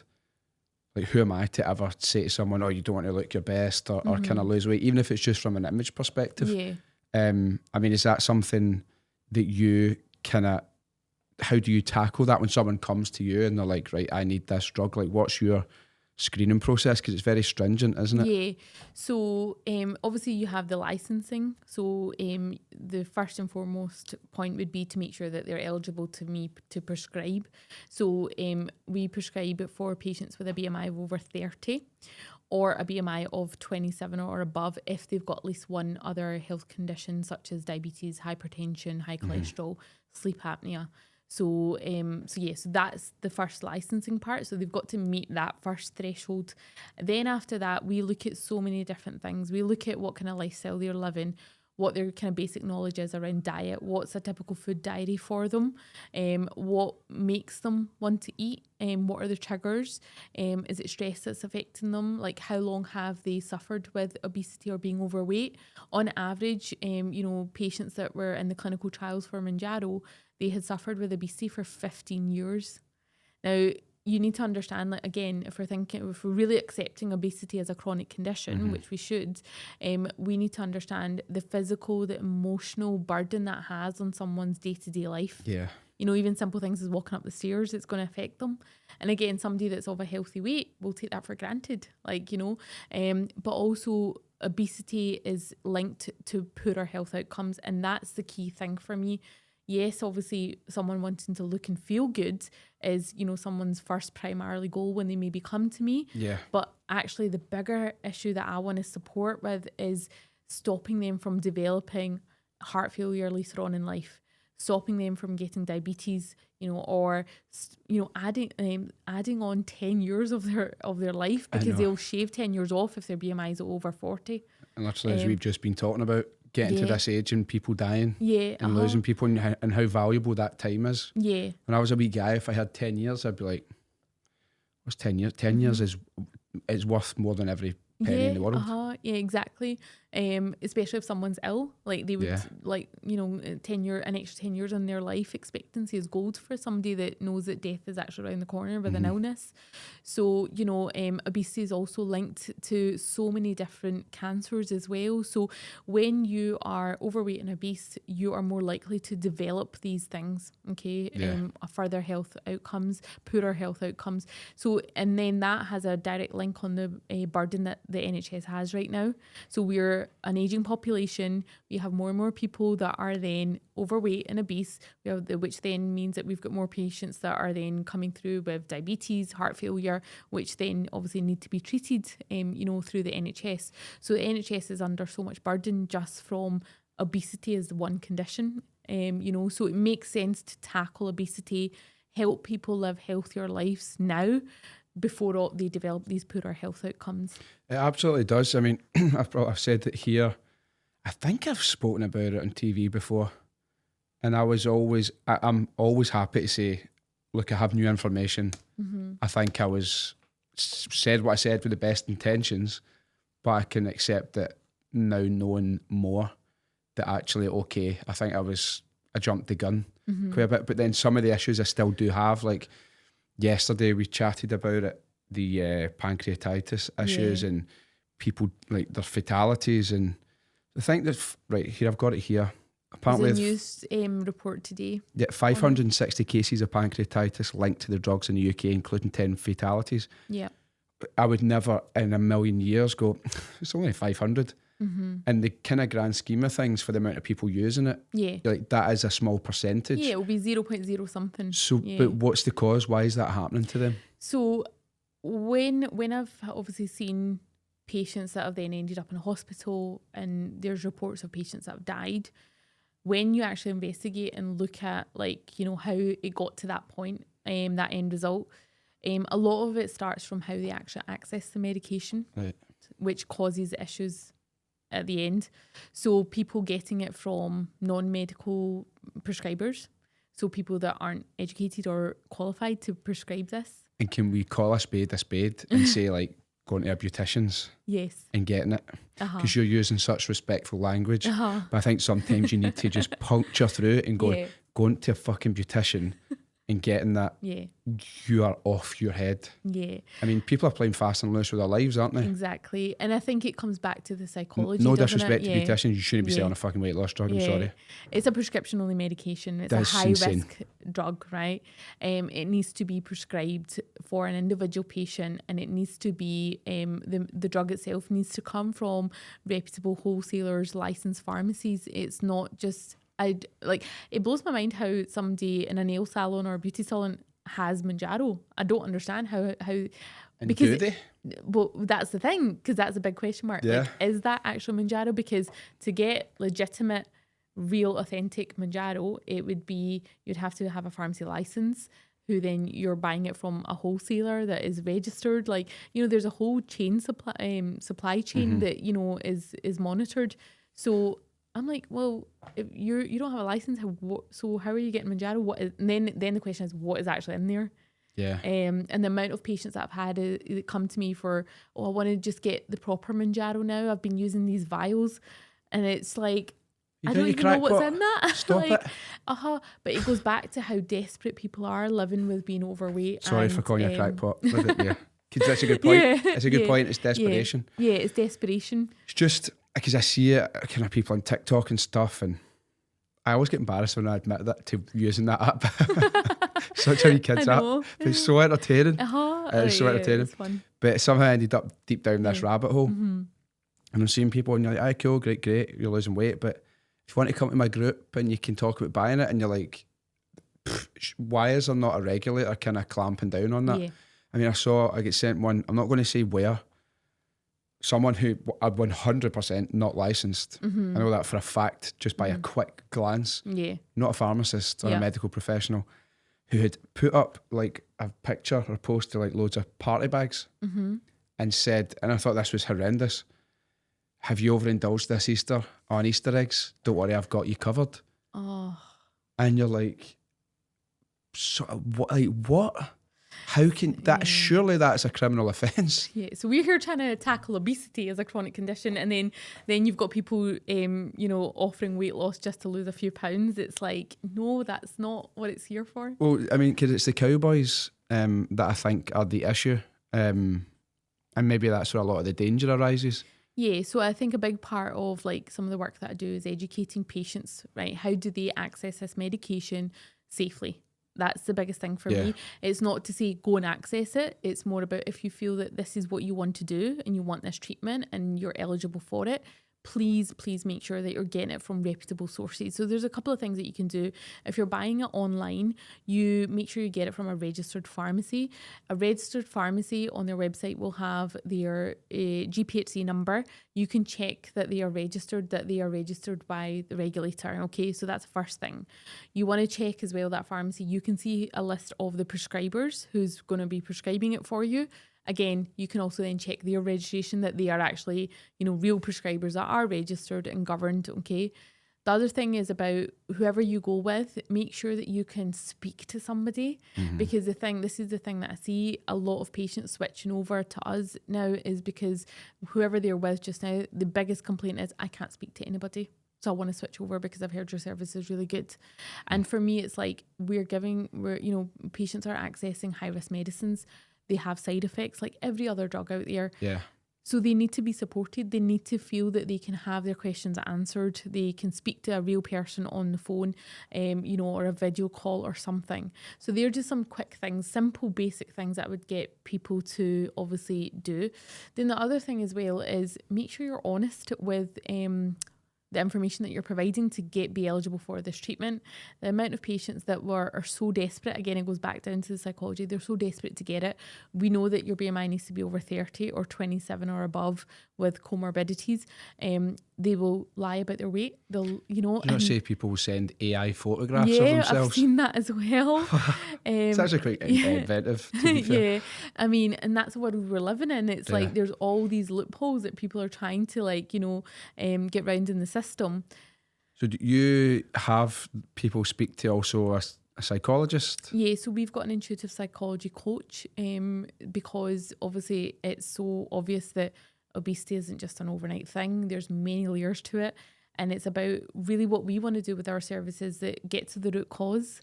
like, who am I to ever say to someone, oh, you don't want to look your best or kind of lose weight, even if it's just from an image perspective. Yeah. I mean, is that something that you kind of, how do you tackle that when someone comes to you and they're like, right, I need this drug? Like, what's your screening process? Because it's very stringent, isn't it? Yeah. So obviously you have the licensing. So the first and foremost point would be to make sure that they're eligible to prescribe. So we prescribe for patients with a BMI of over 30 or a BMI of 27 or above if they've got at least one other health condition, such as diabetes, hypertension, high cholesterol, sleep apnea. So that's the first licensing part. So they've got to meet that first threshold. Then after that, we look at so many different things. We look at what kind of lifestyle they're living, what their kind of basic knowledge is around diet, what's a typical food diary for them, what makes them want to eat, what are the triggers, is it stress that's affecting them, like how long have they suffered with obesity or being overweight. On average, patients that were in the clinical trials for Mounjaro, they had suffered with obesity for 15 years. Now, you need to understand, like, again, if we're really accepting obesity as a chronic condition, which we should, we need to understand the physical, the emotional burden that has on someone's day-to-day life. Yeah. Even simple things as walking up the stairs, it's going to affect them. And again, somebody that's of a healthy weight will take that for granted, but also obesity is linked to poorer health outcomes. And that's the key thing for me. Yes, obviously someone wanting to look and feel good is, someone's first primarily goal when they maybe come to me. Yeah. But actually the bigger issue that I want to support with is stopping them from developing heart failure later on in life, stopping them from getting diabetes, or adding on 10 years of their life, because they'll shave 10 years off if their BMI is over 40. And literally, as we've just been talking about, getting to this age and people dying and losing people, and how valuable that time is. Yeah. When I was a wee guy, if I had 10 years, I'd be like, what's 10 years? 10 years is worth more than every penny in the world. Yeah, exactly. Especially if someone's ill, like they would an extra 10 years on their life expectancy is gold for somebody that knows that death is actually around the corner with an illness. So, obesity is also linked to so many different cancers as well. So when you are overweight and obese, you are more likely to develop these things, further health outcomes, poorer health outcomes. So, and then that has a direct link on the burden that the NHS has right now. So we're an aging population. We have more and more people that are then overweight and obese, which then means that we've got more patients that are then coming through with diabetes, heart failure, which then obviously need to be treated, through the NHS. So the NHS is under so much burden just from obesity as the one condition. So it makes sense to tackle obesity, help people live healthier lives now before they develop these poorer health outcomes. It absolutely does. I mean, I've said it here. I think I've spoken about it on TV before, and I'm always happy to say, look, I have new information. Mm-hmm. I think I said what I said with the best intentions, but I can accept it now knowing more. That actually, okay, I think I jumped the gun quite a bit, but then some of the issues I still do have, like yesterday we chatted about it, the pancreatitis issues and people, like their fatalities, and I think that, right here, I've got it here. Apparently, there's a news report today. Yeah, 560 cases of pancreatitis linked to the drugs in the UK, including 10 fatalities. Yeah. I would never in a million years go, it's only 500. And the kind of grand scheme of things for the amount of people using it, like that is a small percentage. Yeah, it will be 0.0 something. So, but what's the cause? Why is that happening to them? So when I've obviously seen patients that have then ended up in a hospital, and there's reports of patients that have died, when you actually investigate and look at how it got to that point, that end result, a lot of it starts from how they actually access the medication, right, which causes issues at the end. So people getting it from non-medical prescribers, so people that aren't educated or qualified to prescribe this. And can we call a spade and say, like, going to a beautician's Yes, and getting it? Because you're using such respectful language. But I think sometimes you need to just puncture through it and going to a fucking beautician and getting that, you are off your head. Yeah. I mean, people are playing fast and loose with their lives, aren't they? Exactly. And I think it comes back to the psychology. No disrespect to beauticians, you shouldn't be selling a fucking weight loss drug, I'm sorry. It's a prescription only medication. It's a high risk drug, right? It needs to be prescribed for an individual patient, and it needs to be, the drug itself needs to come from reputable wholesalers, licensed pharmacies. It's not just... it blows my mind how somebody in a nail salon or a beauty salon has Manjaro. I don't understand how and because do they? Well, that's the thing, because that's a big question mark. Yeah. Is that actual Manjaro? Because to get legitimate, real, authentic Manjaro, it would be, you'd have to have a pharmacy license, who then you're buying it from a wholesaler that is registered. There's a whole chain supply chain that, is monitored. So I'm like, well, if you don't have a license, so how are you getting Manjaro? And then the question is, what is actually in there? Yeah. And the amount of patients that I've had that come to me for, I want to just get the proper Manjaro now. I've been using these vials, and it's like, I don't even know what's in that. Stop it. But it goes back to how desperate people are living with being overweight. Sorry for calling you a crackpot. Yeah. Because that's a good point. It's a good point. It's desperation. Yeah, it's desperation. It's just because I see it kind of people on TikTok and stuff, and I always get embarrassed when I admit that to using that app. Such a wee kid's app. But it's so entertaining. It's so entertaining. It's fun. But somehow I ended up deep down this rabbit hole. And I'm seeing people and you're like, aye, cool, great, you're losing weight. But if you want to come to my group and you can talk about buying it, and you're like, why is there not a regulator kind of clamping down on that? Yeah. I mean, I get sent one, I'm not going to say where, someone who are 100% not licensed. I know that for a fact, just by a quick glance. Yeah. Not a pharmacist or a medical professional, who had put up like a picture or post to like loads of party bags and said, and I thought this was horrendous, have you overindulged this Easter on Easter eggs? Don't worry, I've got you covered. Oh. And you're like, so what? Like, what? How can that? Surely that's a criminal offence. Yeah. So we're here trying to tackle obesity as a chronic condition, and then you've got people, offering weight loss just to lose a few pounds. It's like, no, that's not what it's here for. Well, I mean, because it's the cowboys that I think are the issue, and maybe that's where a lot of the danger arises. Yeah, so I think a big part of like some of the work that I do is educating patients, right? How do they access this medication safely? That's the biggest thing for Yeah. me. It's not to say go and access it. It's more about if you feel that this is what you want to do and you want this treatment and you're eligible for it, please make sure that you're getting it from reputable sources. So there's a couple of things that you can do. If you're buying it online, you make sure you get it from a registered pharmacy. A registered pharmacy on their website will have their GPHC number. You can check that they are registered by the regulator. Okay, so that's the first thing. You want to check as well that pharmacy. You can see a list of the prescribers who's going to be prescribing it for you. Again, you can also then check their registration, that they are actually, real prescribers that are registered and governed, okay? The other thing is about whoever you go with, make sure that you can speak to somebody, because this is the thing that I see a lot of patients switching over to us now, is because whoever they're with just now, the biggest complaint is, I can't speak to anybody. So I want to switch over because I've heard your service is really good. And for me, it's like patients are accessing high-risk medicines. They have side effects like every other drug out there. Yeah. So they need to be supported. They need to feel that they can have their questions answered. They can speak to a real person on the phone, or a video call or something. So they're just some quick things, simple, basic things that would get people to obviously do. Then the other thing as well is make sure you're honest with the information that you're providing to be eligible for this treatment. The amount of patients that are so desperate, again, it goes back down to the psychology, they're so desperate to get it. We know that your BMI needs to be over 30 or 27 or above with comorbidities. They will lie about their weight. They'll, Do you not say people will send AI photographs of themselves? Yeah, I've seen that as well. It's actually quite inventive, to be fair. Yeah, I mean, and that's what we're living in. It's like there's all these loopholes that people are trying to get round in the system. So do you have people speak to also a psychologist? Yeah, so we've got an intuitive psychology coach, because obviously it's so obvious that obesity isn't just an overnight thing. There's many layers to it, and it's about really what we want to do with our services, that get to the root cause.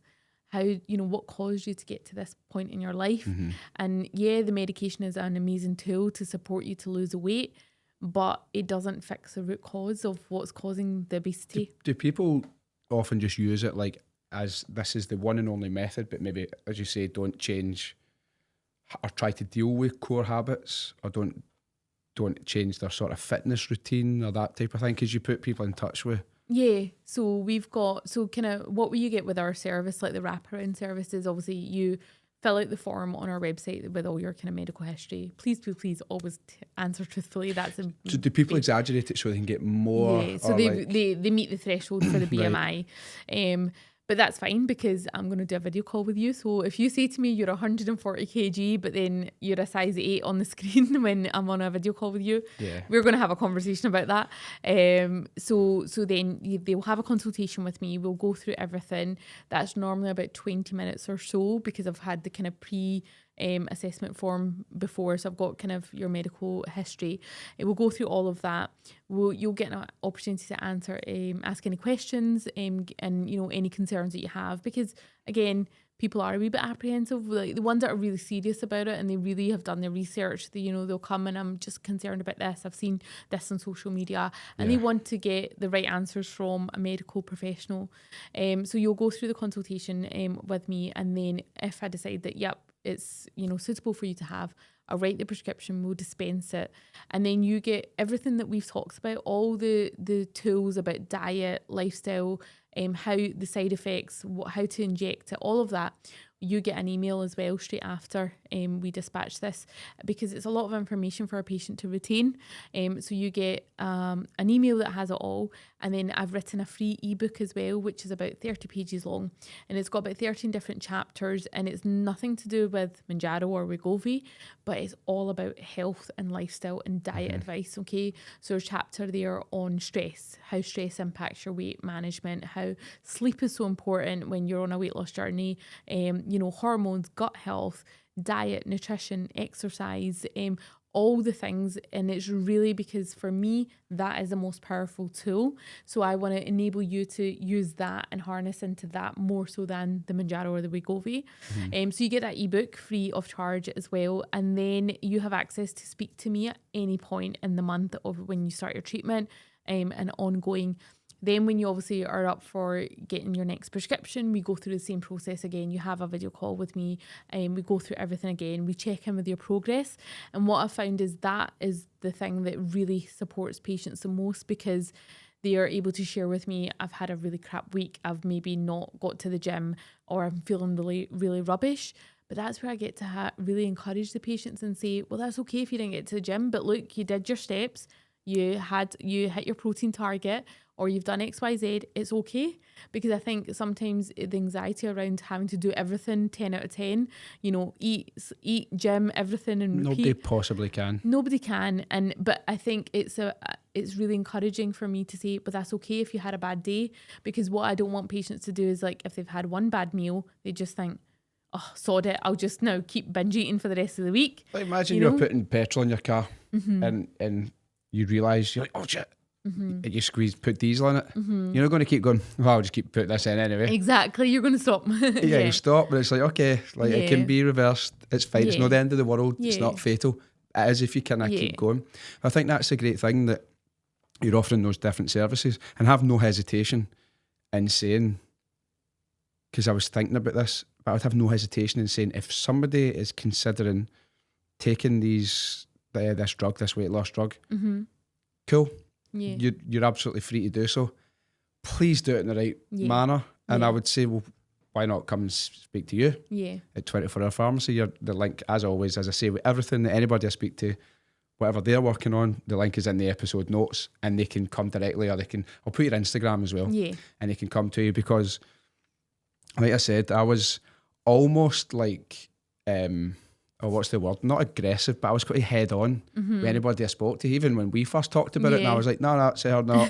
How, what caused you to get to this point in your life? And yeah, the medication is an amazing tool to support you to lose the weight, but it doesn't fix the root cause of what's causing the obesity. Do people often just use it like as this is the one and only method, but maybe, as you say, don't change or try to deal with core habits, or don't change their sort of fitness routine or that type of thing, because you put people in touch with? Yeah, so we've got, kind of what you get with our service, like the wraparound services, obviously you fill out the form on our website with all your kind of medical history. Please always answer truthfully. So do people exaggerate it so they can get more? Yeah, so they meet the threshold for the BMI. Right. But that's fine, because I'm going to do a video call with you. So if you say to me you're 140 kg, but then you're a size 8 on the screen when I'm on a video call with you, we're going to have a conversation about that. So then they'll have a consultation with me. We'll go through everything. That's normally about 20 minutes or so, because I've had the kind of assessment form before, so I've got kind of your medical history. It will go through all of that. You'll get an opportunity to ask any questions, and any concerns that you have, because again, people are a wee bit apprehensive. Like the ones that are really serious about it and they really have done their research, they'll come and I'm just concerned about this. I've seen this on social media, and they want to get the right answers from a medical professional. So you'll go through the consultation with me, and then if I decide that, yep, it's suitable for you to have, I'll write the prescription, we'll dispense it, and then you get everything that we've talked about, all the tools about diet, lifestyle, how the side effects, how to inject it, all of that. You get an email as well straight after we dispatch this, because it's a lot of information for a patient to retain. So you get an email that has it all, and then I've written a free ebook as well, which is about 30 pages long, and it's got about 13 different chapters, and it's nothing to do with Mounjaro or Wegovy, but it's all about health and lifestyle and diet advice. Okay, so there's a chapter there on stress, how stress impacts your weight management, how sleep is so important when you're on a weight loss journey, hormones, gut health, diet, nutrition, exercise, all the things. And it's really because for me, that is the most powerful tool. So I want to enable you to use that and harness into that more so than the Mounjaro or the Wegovy. So you get that ebook free of charge as well. And then you have access to speak to me at any point in the month of when you start your treatment and ongoing. Then when you obviously are up for getting your next prescription, we go through the same process again. You have a video call with me and we go through everything again. We check in with your progress. And what I found is that is the thing that really supports patients the most, because they are able to share with me, I've had a really crap week, I've maybe not got to the gym, or I'm feeling really, really rubbish. But that's where I get to really encourage the patients and say, well, that's okay if you didn't get to the gym, but look, you did your steps, you hit your protein target, or you've done X, Y, Z, it's okay. Because I think sometimes the anxiety around having to do everything 10 out of 10, eat, gym, everything and repeat. Nobody possibly can. Nobody can. But I think it's really encouraging for me to say, but that's okay if you had a bad day. Because what I don't want patients to do is, like, if they've had one bad meal, they just think, oh, sod it, I'll just now keep binge eating for the rest of the week. Like, imagine you're putting petrol in your car and you realise, you're like, oh shit, and you put diesel in it. You're not going to keep going, well, I'll just keep putting this in anyway. Exactly, you're going to stop. Yeah, you stop, but it's like, okay, like it can be reversed. It's fine. It's not the end of the world. It's not fatal. It is if you kind of keep going. I think that's a great thing, that you're offering those different services, and have no hesitation in saying, because I was thinking about this, but I would have no hesitation in saying, if somebody is considering taking this drug, this weight loss drug, cool. Yeah. You're absolutely free to do so. Please do it in the right manner. And I would say, well, why not come and speak to you at 24 Hour Pharmacy? You're the link, as always, as I say, with everything that anybody I speak to, whatever they're working on, the link is in the episode notes, and they can come directly, or I'll put your Instagram as well, and they can come to you, because, like I said, I was almost like, what's the word? Not aggressive, but I was quite head on with anybody I spoke to, even when we first talked about it. And I was like, no, Sehar, no.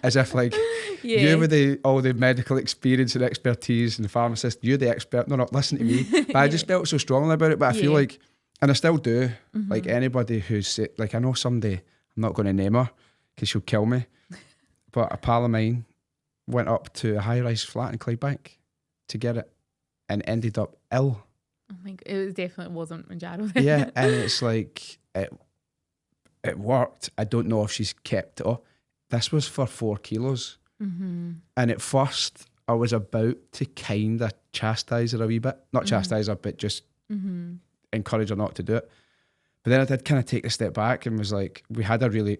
As if, like, you with all the medical experience and expertise, and the pharmacist, you're the expert. No, listen to me. But I just felt so strongly about it. But I feel like, and I still do, like anybody who's, like, I know someday, I'm not going to name her because she'll kill me, but a pal of mine went up to a high-rise flat in Clydebank to get it and ended up ill. Oh my God, it definitely wasn't Manjaro. Yeah, and it's like, it worked. I don't know if she's kept it up. This was for 4 kilos. And at first, I was about to kind of chastise her a wee bit. Not chastise her, but just encourage her not to do it. But then I did kind of take a step back and was like, we had a really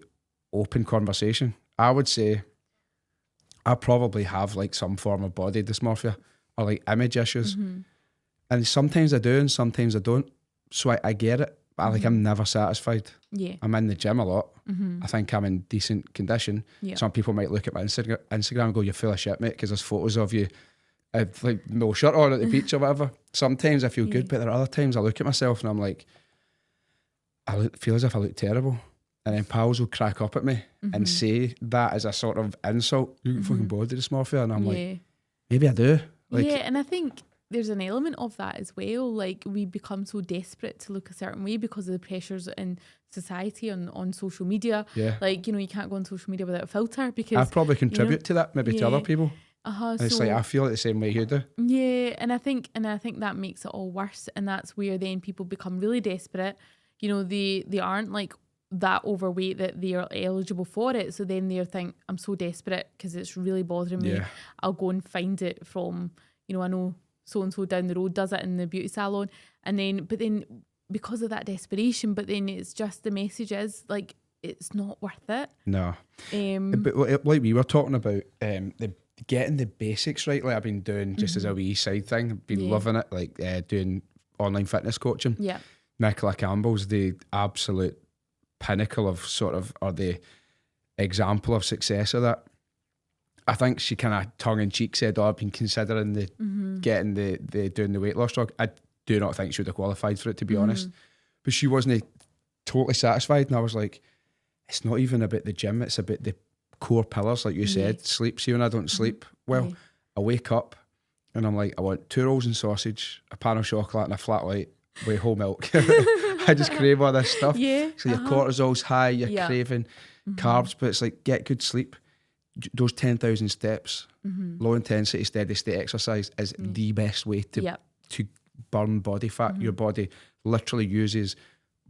open conversation. I would say I probably have like some form of body dysmorphia or like image issues. And sometimes I do and sometimes I don't. So I get it. But I'm never satisfied. Yeah. I'm in the gym a lot. I think I'm in decent condition. Yeah. Some people might look at my Instagram and go, you're full of shit, mate, because there's photos of you like no shirt on at the beach or whatever. Sometimes I feel good, but there are other times I look at myself and I'm like, feel as if I look terrible. And then pals will crack up at me and say that as a sort of insult. You got fucking body dysmorphia. And I'm like, maybe I do. Like, yeah, and I think there's an element of that as well. Like, we become so desperate to look a certain way because of the pressures in society on social media. Yeah. Like, you can't go on social media without a filter, because I probably contribute to that, maybe to other people. And it's like, I feel it the same way you do. Yeah, and I think that makes it all worse. And that's where then people become really desperate. They aren't like that overweight that they are eligible for it. So then they think, I'm so desperate because it's really bothering me. I'll go and find it from, I know so-and-so down the road does it in the beauty salon. But then because of that desperation, but then it's just the message is like, it's not worth it. No. But like we were talking about, getting the basics right, like I've been doing just as a wee side thing. I've been loving it, like doing online fitness coaching. Yeah. Nicola Campbell's the absolute pinnacle of or the example of success of that. I think she kind of tongue-in-cheek said, I've been considering getting the doing the weight loss drug. I do not think she would have qualified for it, to be honest. But she wasn't totally satisfied. And I was like, it's not even about the gym, it's about the core pillars, like you said. Sleep. See, when I don't sleep well, I wake up and I'm like, I want 2 rolls and sausage, a pan of chocolate and a flat white with whole milk. I just crave all this stuff. Yeah. So your cortisol's high, you're craving carbs, but it's like, get good sleep. Those 10,000 steps, low intensity, steady state exercise is the best way to burn body fat. Your body literally uses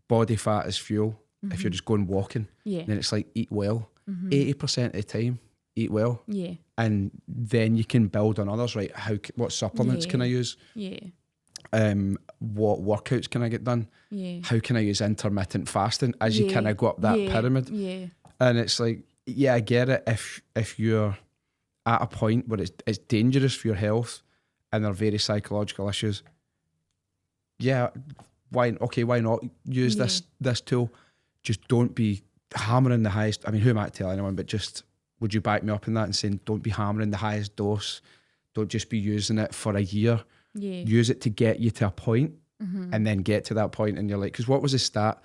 body fat as fuel if you're just going walking. Yeah. Then it's like, eat well. 80% of the time, eat well. Yeah. And then you can build on others, right? What supplements can I use? Yeah. What workouts can I get done? Yeah. How can I use intermittent fasting as you kind of go up that pyramid? Yeah. And it's like, yeah, I get it if you're at a point where it's dangerous for your health and there are very psychological issues. Yeah, why not use this tool? Just don't be hammering the highest. I mean, who am I to tell anyone? But just, would you back me up in that and saying, don't be hammering the highest dose. Don't just be using it for a year. Yeah. Use it to get you to a point, and then get to that point and you're like, because what was the stat?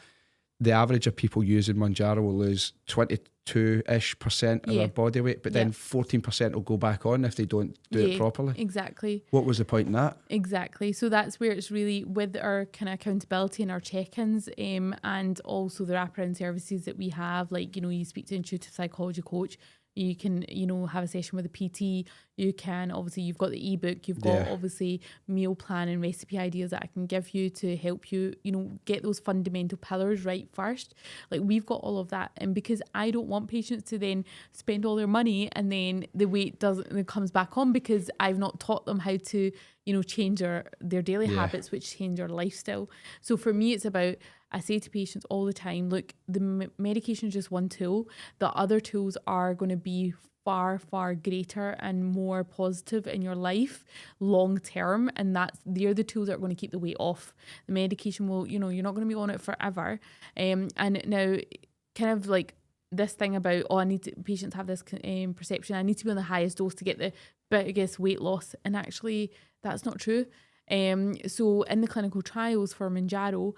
The average of people using Mounjaro will lose 22-ish% of their body weight, but then 14% will go back on if they don't do it properly. Exactly. What was the point in that? Exactly. So that's where it's really with our kind of accountability and our check-ins, and also the wraparound services that we have, like, you speak to an intuitive psychology coach, you can, have a session with a PT. You can, obviously, you've got the ebook, you've got obviously meal plan and recipe ideas that I can give you to help you, get those fundamental pillars right first. Like, we've got all of that. And because I don't want patients to then spend all their money and then the weight it comes back on because I've not taught them how to, change their daily habits, which change their lifestyle. So for me, it's about, I say to patients all the time, look, the medication is just one tool. The other tools are going to be far, far greater and more positive in your life long term. And they're the tools that are going to keep the weight off. The medication will, you're not going to be on it forever. And now kind of like this thing about, patients have this perception, I need to be on the highest dose to get the biggest weight loss. And actually that's not true. So in the clinical trials for Mounjaro,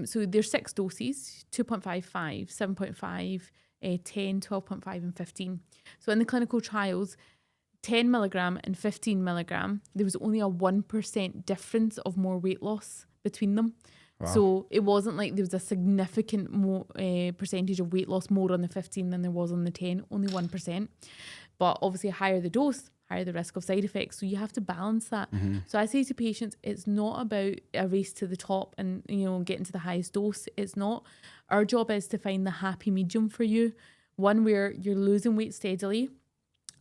so there's 6 doses, 2.5, 5, 7.5, 10, 12.5 and 15. So in the clinical trials, 10 milligram and 15 milligram, there was only a 1% difference of more weight loss between them. Wow. So it wasn't like there was a significant more percentage of weight loss more on the 15 than there was on the 10, only 1%. But obviously higher the dose, higher the risk of side effects. So you have to balance that. So I say to patients, it's not about a race to the top and, getting to the highest dose. It's not. Our job is to find the happy medium for you. One where you're losing weight steadily,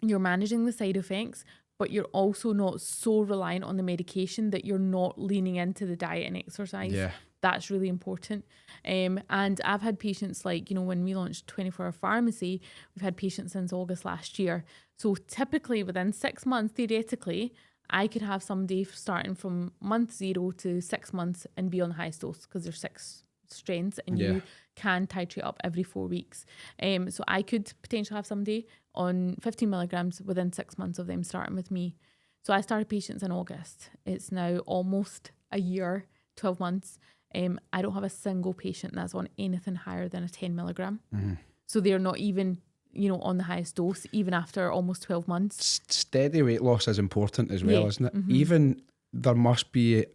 you're managing the side effects, but you're also not so reliant on the medication that you're not leaning into the diet and exercise. Yeah. That's really important. And I've had patients like, when we launched 24-hour pharmacy, we've had patients since August last year. So typically within 6 months, theoretically, I could have somebody starting from month 0 to 6 months and be on the highest dose because there's 6 strengths and you can titrate up every 4 weeks. So I could potentially have somebody on 15 milligrams within 6 months of them starting with me. So I started patients in August. It's now almost a year, 12 months. I don't have a single patient that's on anything higher than a 10 milligram. So they're not even, on the highest dose, even after almost 12 months. Steady weight loss is important as well, isn't it? Even there must be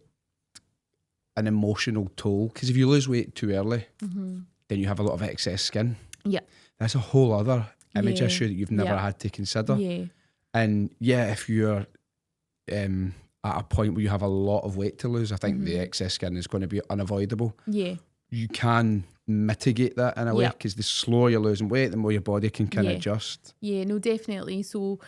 an emotional toll, because if you lose weight too early, then you have a lot of excess skin. Yeah. That's a whole other image issue that you've never had to consider. Yeah. And if you're at a point where you have a lot of weight to lose, I think the excess skin is going to be unavoidable. Yeah. You can mitigate that in a way, because the slower you're losing weight, the more your body can kind of adjust. Yeah, no, definitely. So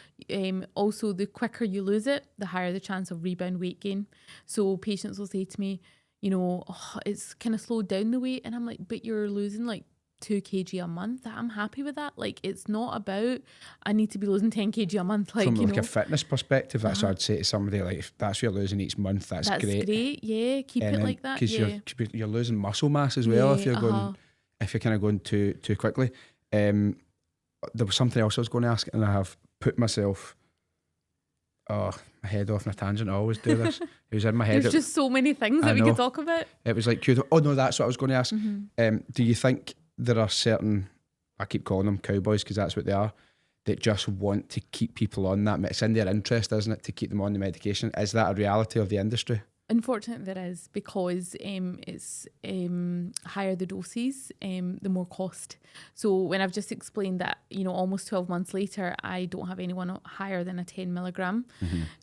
also the quicker you lose it, the higher the chance of rebound weight gain. So patients will say to me, it's kind of slowed down the weight. And I'm like, but you're losing like 2 kg a month. I'm happy with that. Like, it's not about I need to be losing 10 kg a month. Like, from a fitness perspective, that's what I'd say to somebody. Like, if that's what you're losing each month, that's great. Yeah, keep it like that. Because you're losing muscle mass as well if you're going, if you're kind of going too quickly. There was something else I was going to ask, and I have put myself my head off on a tangent. I always do this. It was in my head. There's just so many things that we could talk about. It was like, oh no, that's what I was going to ask. Do you think there are certain, I keep calling them cowboys because that's what they are, that just want to keep people on that? It's in their interest, isn't it, to keep them on the medication? Is that a reality of the industry? Unfortunately, there is, because it's higher the doses, the more cost. So when I've just explained that, almost 12 months later, I don't have anyone higher than a 10 milligram.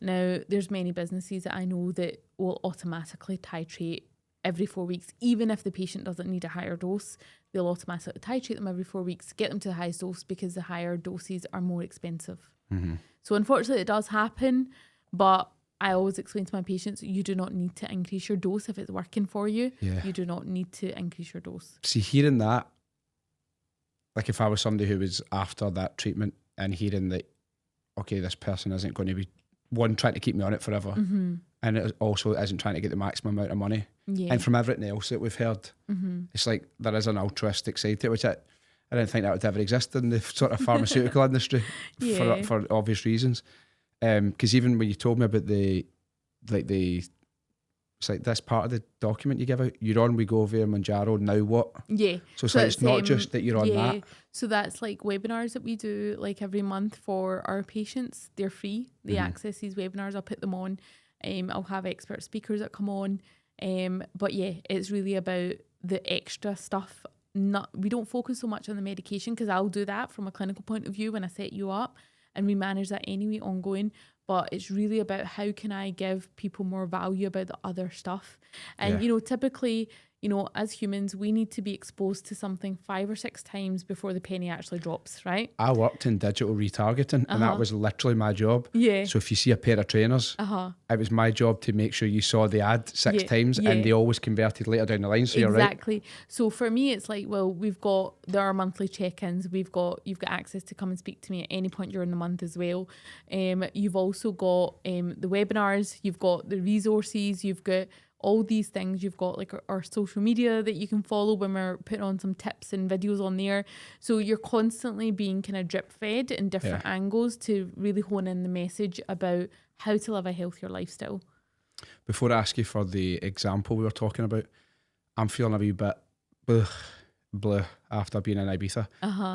Now, there's many businesses that I know that will automatically titrate every 4 weeks, even if the patient doesn't need a higher dose. they'll automatically titrate them every 4 weeks, get them to the highest dose because the higher doses are more expensive. So unfortunately it does happen, but I always explain to my patients, you do not need to increase your dose if it's working for you. Yeah. You do not need to increase your dose. See, hearing that, like if I was somebody who was after that treatment and hearing that, okay, this person isn't going to be, one, trying to keep me on it forever, and it also isn't trying to get the maximum amount of money. Yeah. And from everything else that we've heard, it's like there is an altruistic side to it, which I didn't think that would ever exist in the sort of pharmaceutical industry for obvious reasons. Because even when you told me about it's like this part of the document you give out, you're on Wegovy and Mounjaro, now what? Yeah. So it's like, it's not just that you're on that. So that's like webinars that we do like every month for our patients. They're free. They access these webinars. I'll put them on. I'll have expert speakers that come on. But yeah, it's really about the extra stuff. We don't focus so much on the medication because I'll do that from a clinical point of view when I set you up, and we manage that anyway ongoing. But it's really about how can I give people more value about the other stuff. And, you know, typically, you know, as humans, we need to be exposed to something 5 or 6 times before the penny actually drops, right? I worked in digital retargeting and that was literally my job. Yeah. So if you see a pair of trainers, it was my job to make sure you saw the ad 6 times and they always converted later down the line. So you're right. Exactly. So for me, it's like, well, there are monthly check-ins. You've got access to come and speak to me at any point during the month as well. You've also got the webinars, you've got the resources, you've got all these things. You've got like our social media that you can follow when we're putting on some tips and videos on there. So you're constantly being kind of drip fed in different angles to really hone in the message about how to live a healthier lifestyle. Before I ask you for the example we were talking about, I'm feeling a wee bit blue after being in Ibiza.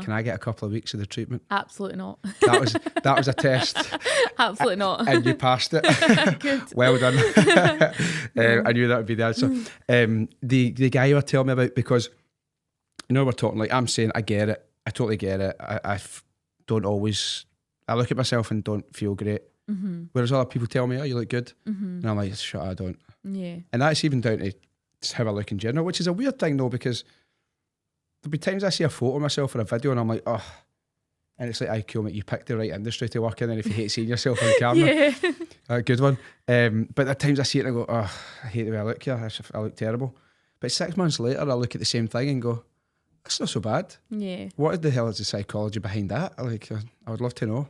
Can I get a couple of weeks of the treatment? Absolutely not. That was a test. Absolutely not. And you passed it. Good. Well done. I knew that would be the answer. The guy you were telling me about, because you know we're talking, like I'm saying, I get it. I totally get it. I don't always, I look at myself and don't feel great. Whereas other people tell me, oh, you look good. And I'm like, shut up, I don't. Yeah. And that's even down to how I look in general, which is a weird thing though, because there'll be times I see a photo of myself or a video and I'm like, oh, and it's like, aye, cool, mate, you picked the right industry to work in, and if you hate seeing yourself on camera, good one. But at times I see it and I go, oh, I hate the way I look here, I look terrible. But 6 months later, I look at the same thing and go, that's not so bad. Yeah. What the hell is the psychology behind that? Like, I would love to know.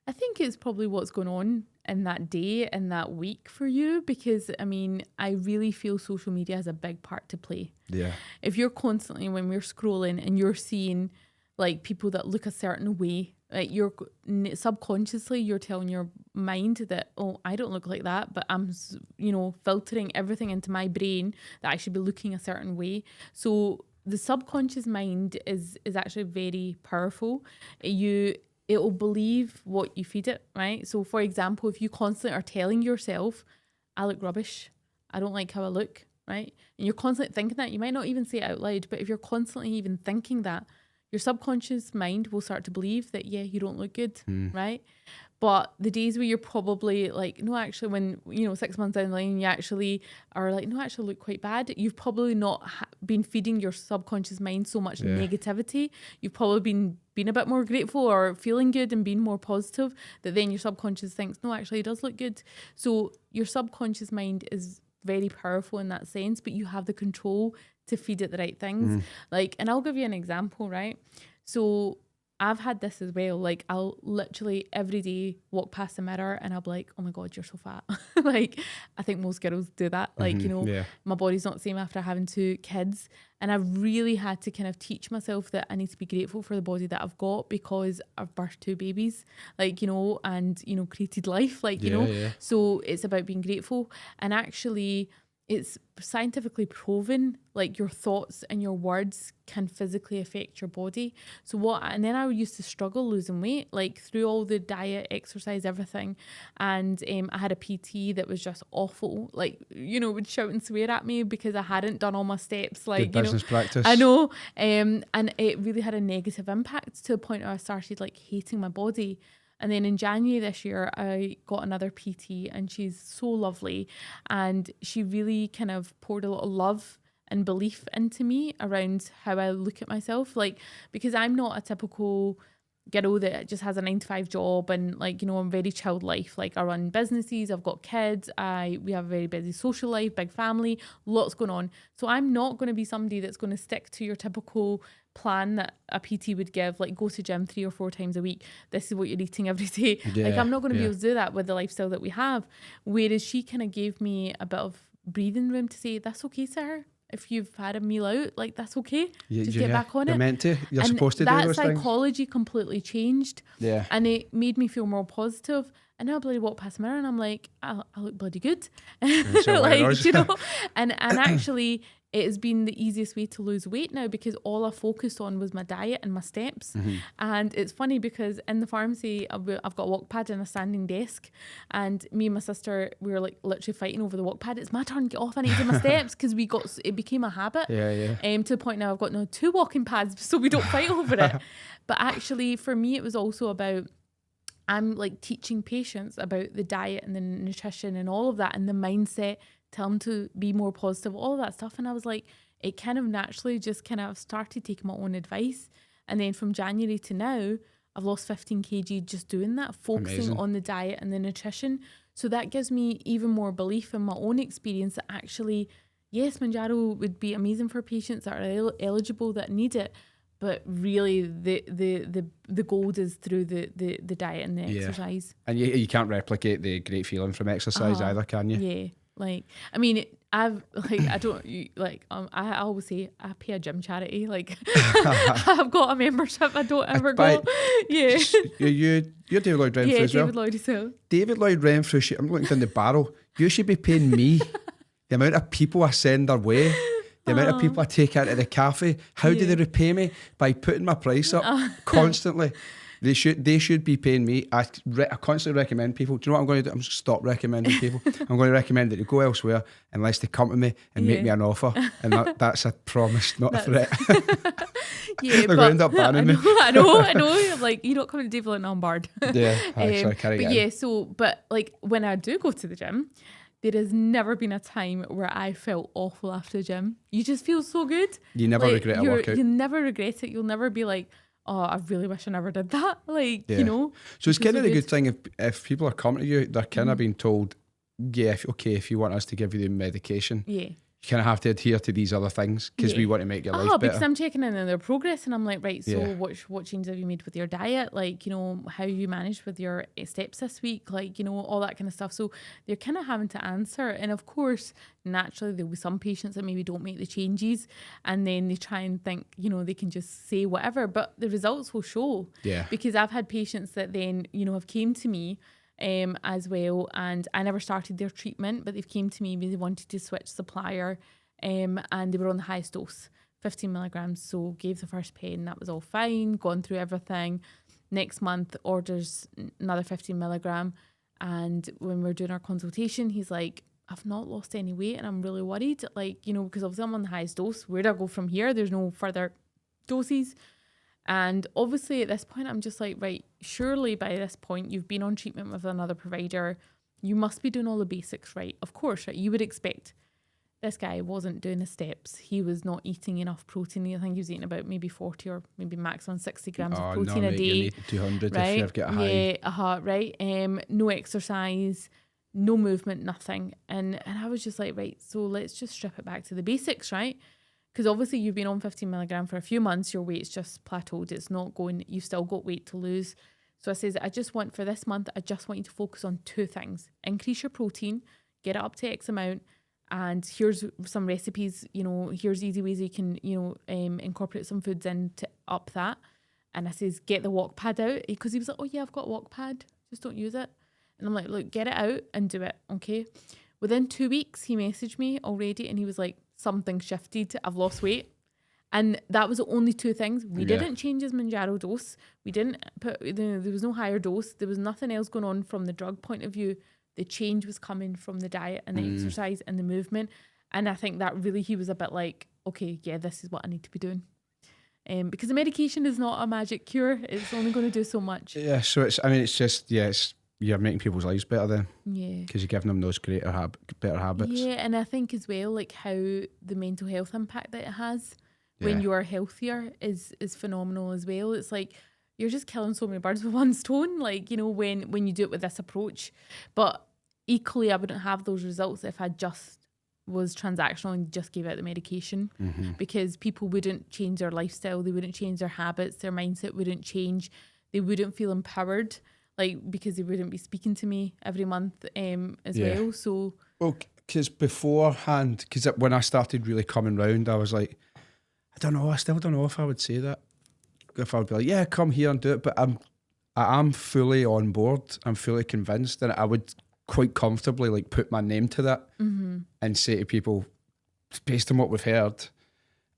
I think it's probably what's going on in that day and that week for you, because I mean, I really feel social media has a big part to play. Yeah. If you're constantly, when we're scrolling and you're seeing like people that look a certain way, like you're subconsciously, you're telling your mind that, oh, I don't look like that, but I'm, you know, filtering everything into my brain that I should be looking a certain way. So the subconscious mind is actually very powerful. It will believe what you feed it, right? So for example, if you constantly are telling yourself, I look rubbish, I don't like how I look, right? And you're constantly thinking that, you might not even say it out loud, but if you're constantly even thinking that, your subconscious mind will start to believe that, yeah, you don't look good, right? But the days where you're probably like, no, actually, when, you know, 6 months down the line, you actually are like, no, actually look quite bad. You've probably not been feeding your subconscious mind so much negativity. You've probably been a bit more grateful or feeling good and being more positive, that then your subconscious thinks, no, actually it does look good. So your subconscious mind is very powerful in that sense, but you have the control to feed it the right things. Like, and I'll give you an example, right? So I've had this as well. Like, I'll literally every day walk past the mirror and I'll be like, oh my God, you're so fat. Like, I think most girls do that. Like, you know, my body's not the same after having 2 kids. And I've really had to kind of teach myself that I need to be grateful for the body that I've got, because I've birthed 2 babies, like, you know, and, you know, created life, like, you know. So it's about being grateful. And actually, it's scientifically proven, like, your thoughts and your words can physically affect your body. And then I used to struggle losing weight, like through all the diet, exercise, everything. And I had a PT that was just awful, like, you know, would shout and swear at me because I hadn't done all my steps, like, good business practice. I know. And it really had a negative impact to the point where I started like hating my body. And then in January this year, I got another PT, and she's so lovely. And she really kind of poured a lot of love and belief into me around how I look at myself. Like, because I'm not a typical girl that just has a 9-to-5 job and like, you know, I'm very chilled life. Like I run businesses, I've got kids, we have a very busy social life, big family, lots going on. So I'm not going to be somebody that's going to stick to your typical plan that a PT would give, like go to gym 3 or 4 times a week. This is what you're eating every day. Like I'm not going to be able to do that with the lifestyle that we have. Whereas she kind of gave me a bit of breathing room to say, that's okay, Sarah. If you've had a meal out, like that's okay. Just get back on it. You're meant to. You're supposed to do those things. That psychology completely changed. Yeah. And it made me feel more positive. And now I bloody walk past the mirror and I'm like, I look bloody good. Like, you know, and actually it has been the easiest way to lose weight now because all I focused on was my diet and my steps. And it's funny because in the pharmacy, I've got a walk pad and a standing desk. And me and my sister, we were like literally fighting over the walk pad. It's my turn, get off, I need to do my steps because it became a habit. To the point now I've got now 2 walking pads so we don't fight over it. But actually for me, it was also about, I'm like teaching patients about the diet and the nutrition and all of that and the mindset, tell them to be more positive, all of that stuff. And I was like, it kind of naturally just kind of started taking my own advice. And then from January to now, I've lost 15 kg just doing that, focusing on the diet and the nutrition. So that gives me even more belief in my own experience that actually, yes, Mounjaro would be amazing for patients that are eligible, that need it. But really, the gold is through the diet and the exercise. And you can't replicate the great feeling from exercise either, can you? Yeah. Like, I mean, I always say I pay a gym charity. Like, I've got a membership. I don't ever go. Yeah. You're David Lloyd Renfrew as well. David Lloyd as well. David Lloyd Renfrew, I'm looking down the barrel. You should be paying me the amount of people I send their way. The amount of people I take out of the cafe. How do they repay me? By putting my price up constantly. They should be paying me. I constantly recommend people. Do you know what I'm going to do? I'm just stop recommending people. I'm going to recommend that they go elsewhere unless they come to me and make me an offer. And that's a promise, not a threat. Yeah, they're going to end up banning me. I know. I'm like, you don't come to David Lloyd, I'm barred. Yeah, sorry, carry on. But like when I do go to the gym, there has never been a time where I felt awful after the gym. You just feel so good. You never regret a workout. You never regret it. You'll never be like, oh, I really wish I never did that. Like, you know. So it's kind of a good thing if people are coming to you, they're kind of being told, yeah, if you want us to give you the medication, you kind of have to adhere to these other things because we want to make your life better. Because I'm checking in on their progress and I'm like, right, so what changes have you made with your diet? Like, you know, how you managed with your steps this week? Like, you know, all that kind of stuff. So they're kind of having to answer. And of course, naturally, there'll be some patients that maybe don't make the changes and then they try and think, you know, they can just say whatever, but the results will show. Yeah. Because I've had patients that then, you know, have came to me as well, and I never started their treatment, but they've came to me because they wanted to switch supplier, and they were on the highest dose, 15 milligrams. So gave the first pen, that was all fine, gone through everything. Next month orders another 15 milligram, and when we're doing our consultation, he's like, I've not lost any weight and I'm really worried, like, you know, because obviously I'm on the highest dose. Where do I go from here? There's no further doses. And obviously at this point, I'm just like, right, surely by this point, you've been on treatment with another provider. You must be doing all the basics right. Of course, right? You would expect. This guy wasn't doing the steps. He was not eating enough protein. I think he was eating about maybe 40 or maybe maximum 60 grams of protein a day. You need 200 right? if you've got a high. Yeah, right. No exercise, no movement, nothing. And I was just like, right, so let's just strip it back to the basics, right? Because obviously you've been on 15 milligram for a few months, your weight's just plateaued. It's not going, you've still got weight to lose. So I says, for this month, I just want you to focus on 2 things. Increase your protein, get it up to X amount. And here's some recipes, you know, here's easy ways you can, you know, incorporate some foods in to up that. And I says, get the walk pad out. Because he was like, oh yeah, I've got a walk pad, just don't use it. And I'm like, look, get it out and do it, okay? Within 2 weeks, he messaged me already and he was like, something shifted, I've lost weight. And that was the only 2 things. We didn't change his Mounjaro dose. We didn't there was no higher dose. There was nothing else going on from the drug point of view. The change was coming from the diet and the exercise and the movement. And I think that really, he was a bit like, okay, yeah, this is what I need to be doing. Because the medication is not a magic cure. It's only going to do so much. Yeah, so it's you're making people's lives better then, Yeah. because you're giving them those better habits. Yeah, and I think as well, like how the mental health impact that it has when Yeah. you are healthier is phenomenal as well. It's like you're just killing so many birds with one stone, like, you know, when you do it with this approach. But equally, I wouldn't have those results if I just was transactional and just gave out the medication, because people wouldn't change their lifestyle, they wouldn't change their habits, their mindset wouldn't change, they wouldn't feel empowered, like, because they wouldn't be speaking to me every month as well. So, well, because beforehand, because when I started really coming round, I was like, I don't know, I still don't know if I would say that. If I would be like, yeah, come here and do it, but I am fully on board. I'm fully convinced, and I would quite comfortably like put my name to that and say to people, based on what we've heard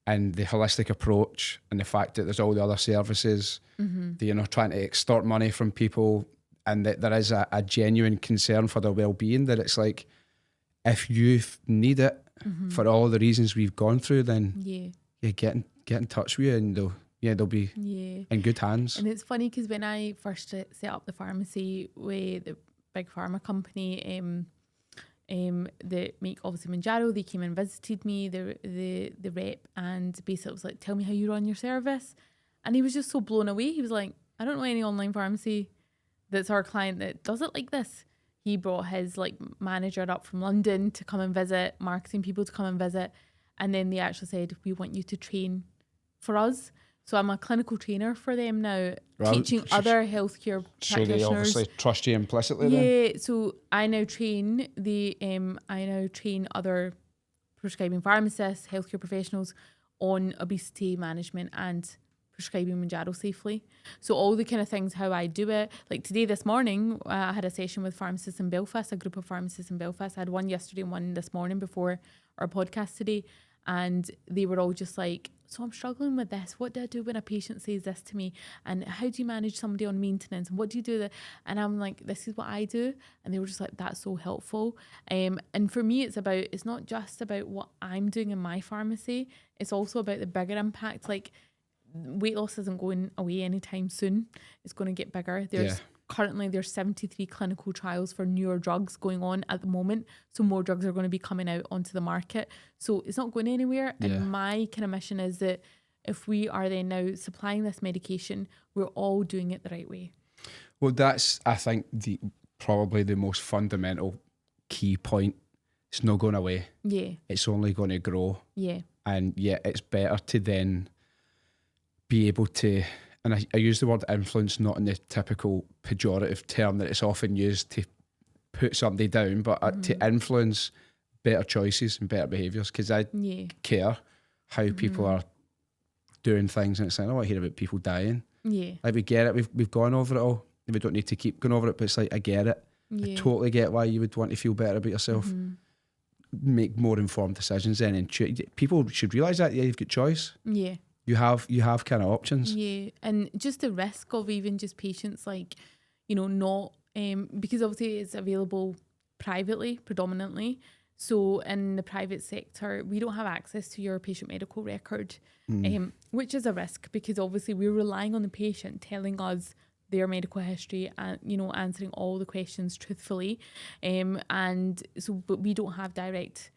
and the holistic approach and the fact that there's all the other services, that you're not trying to extort money from people, and that there is a genuine concern for their well-being, that it's like, if you need it for all the reasons we've gone through, then get in touch with you, and they'll be in good hands. And it's funny because when I first set up the pharmacy with the big pharma company that make obviously Manjaro, they came and visited me, the rep, and basically was like, tell me how you run your service. And he was just so blown away. He was like, I don't know any online pharmacy that's our client that does it like this. He brought his like manager up from London to come and visit, marketing people to come and visit, and then they actually said, we want you to train for us. So I'm a clinical trainer for them now, teaching other healthcare practitioners. So they obviously trust you implicitly then? Yeah, so I now train other prescribing pharmacists, healthcare professionals on obesity management and prescribing Manjaro safely. So all the kind of things, how I do it. Like today, this morning, I had a session with pharmacists in Belfast, a group of pharmacists in Belfast. I had one yesterday and one this morning before our podcast today. And they were all just like, so I'm struggling with this. What do I do when a patient says this to me? And how do you manage somebody on maintenance? And what do you do? And I'm like, this is what I do. And they were just like, that's so helpful. And for me, it's not just about what I'm doing in my pharmacy. It's also about the bigger impact. Like, weight loss isn't going away anytime soon. It's going to get bigger. Currently, there's 73 clinical trials for newer drugs going on at the moment. So more drugs are going to be coming out onto the market. So it's not going anywhere. Yeah. And my kind of mission is that if we are then now supplying this medication, we're all doing it the right way. Well, that's, I think, probably the most fundamental key point. It's not going away. Yeah. It's only going to grow. Yeah. And it's better to then be able to... And I use the word influence not in the typical pejorative term that it's often used to put somebody down, but to influence better choices and better behaviours, because I care how people are doing things, and it's like, I don't want to hear about people dying. Yeah. Like, we get it, we've gone over it all, we don't need to keep going over it, but it's like, I get it. I totally get why you would want to feel better about yourself. Make more informed decisions then, and people should realise that you've got choice. Yeah. You have kind of options. Yeah, and just the risk of even just patients like, not, because obviously it's available privately predominantly. So in the private sector, we don't have access to your patient medical record, which is a risk, because obviously we're relying on the patient telling us their medical history and, answering all the questions truthfully. And so, but we don't have direct,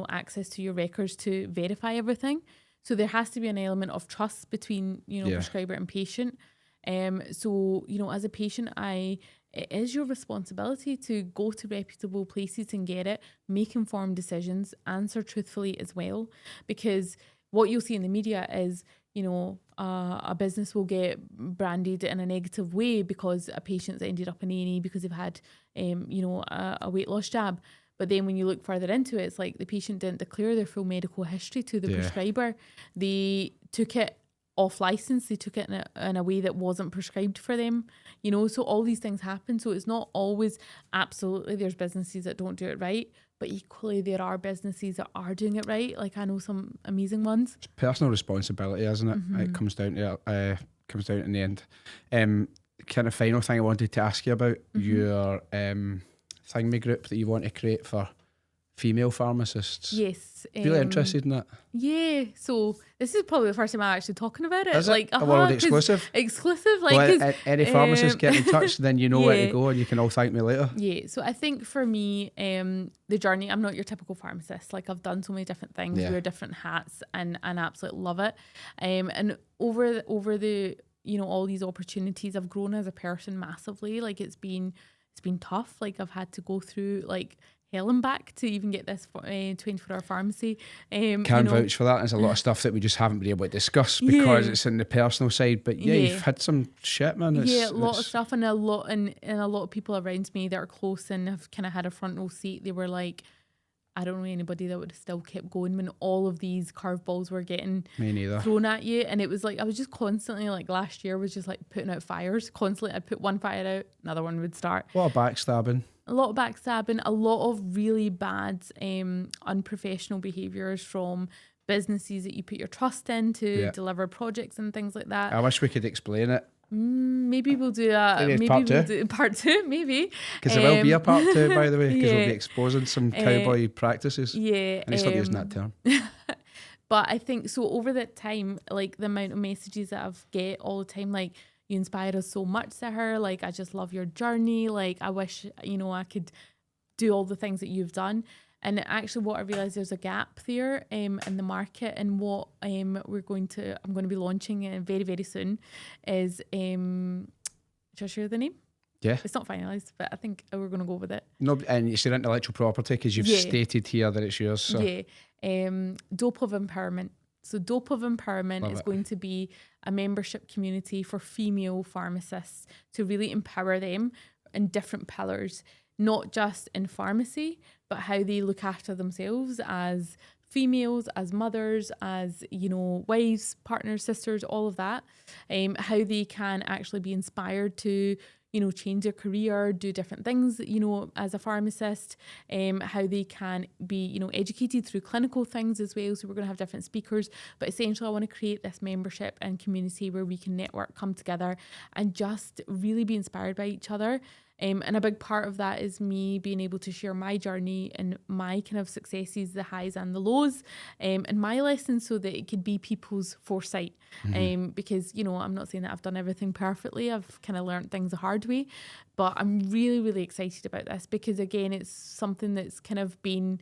access to your records to verify everything. So there has to be an element of trust between, prescriber and patient. So, as a patient, it is your responsibility to go to reputable places and get it, make informed decisions, answer truthfully as well. Because what you'll see in the media is, a business will get branded in a negative way because a patient's ended up in A&E because they've had, a weight loss jab. But then when you look further into it, it's like the patient didn't declare their full medical history to the prescriber. They took it off license. They took it in a way that wasn't prescribed for them. So all these things happen. So it's not always absolutely there's businesses that don't do it right, but equally there are businesses that are doing it right. Like, I know some amazing ones. It's personal responsibility, isn't it? It comes down to in the end. Kind of final thing I wanted to ask you about your... Thingy group that you want to create for female pharmacists. Yes. Really interested in that. Yeah. So this is probably the first time I'm actually talking about it. Is like it a world exclusive? Exclusive. Like, well, any pharmacist get in touch, then you know where to go, and you can all thank me later. Yeah. So I think for me, the journey, I'm not your typical pharmacist. Like, I've done so many different things, wear different hats, and absolutely love it. And over the all these opportunities, I've grown as a person massively. Like, it's been tough. Like, I've had to go through like hell and back to even get this 24-hour pharmacy. Can vouch for that. There's a lot of stuff that we just haven't been able to discuss because it's in the personal side. But you've had some shit, man. A lot of stuff, and a lot of people around me that are close and have kind of had a front row seat. They were like, I don't know anybody that would have still kept going when all of these curveballs were getting thrown at you. And it was like, I was just constantly, like, last year was just like putting out fires constantly. I'd put one fire out, another one would start. A lot of backstabbing. A lot of backstabbing, a lot of really bad, unprofessional behaviours from businesses that you put your trust in to deliver projects and things like that. I wish we could explain it. Maybe we'll do a part two, maybe. Because there will be a part two, by the way, because we'll be exposing some cowboy practices. Yeah. And stop using that term. But I think, so over that time, like, the amount of messages that I've get all the time, like, you inspire us so much, Sehar. Like, I just love your journey. Like, I wish, I could do all the things that you've done. And actually what I realised, there's a gap there in the market, and what I'm going to be launching very, very soon is, should I share the name? Yeah. It's not finalised, but I think we're going to go with it. No, and it's your intellectual property, because you've stated here that it's yours. So. Yeah. Dope of Empowerment. So Dope of Empowerment is going to be a membership community for female pharmacists to really empower them in different pillars, not just in pharmacy, but how they look after themselves as females, as mothers, as, wives, partners, sisters, all of that. How they can actually be inspired to, change their career, do different things, as a pharmacist, how they can be, educated through clinical things as well. So we're going to have different speakers, but essentially I want to create this membership and community where we can network, come together, and just really be inspired by each other. And a big part of that is me being able to share my journey and my kind of successes, the highs and the lows, and my lessons, so that it could be people's foresight. Because, I'm not saying that I've done everything perfectly. I've kind of learned things the hard way, but I'm really, really excited about this, because again, it's something that's kind of been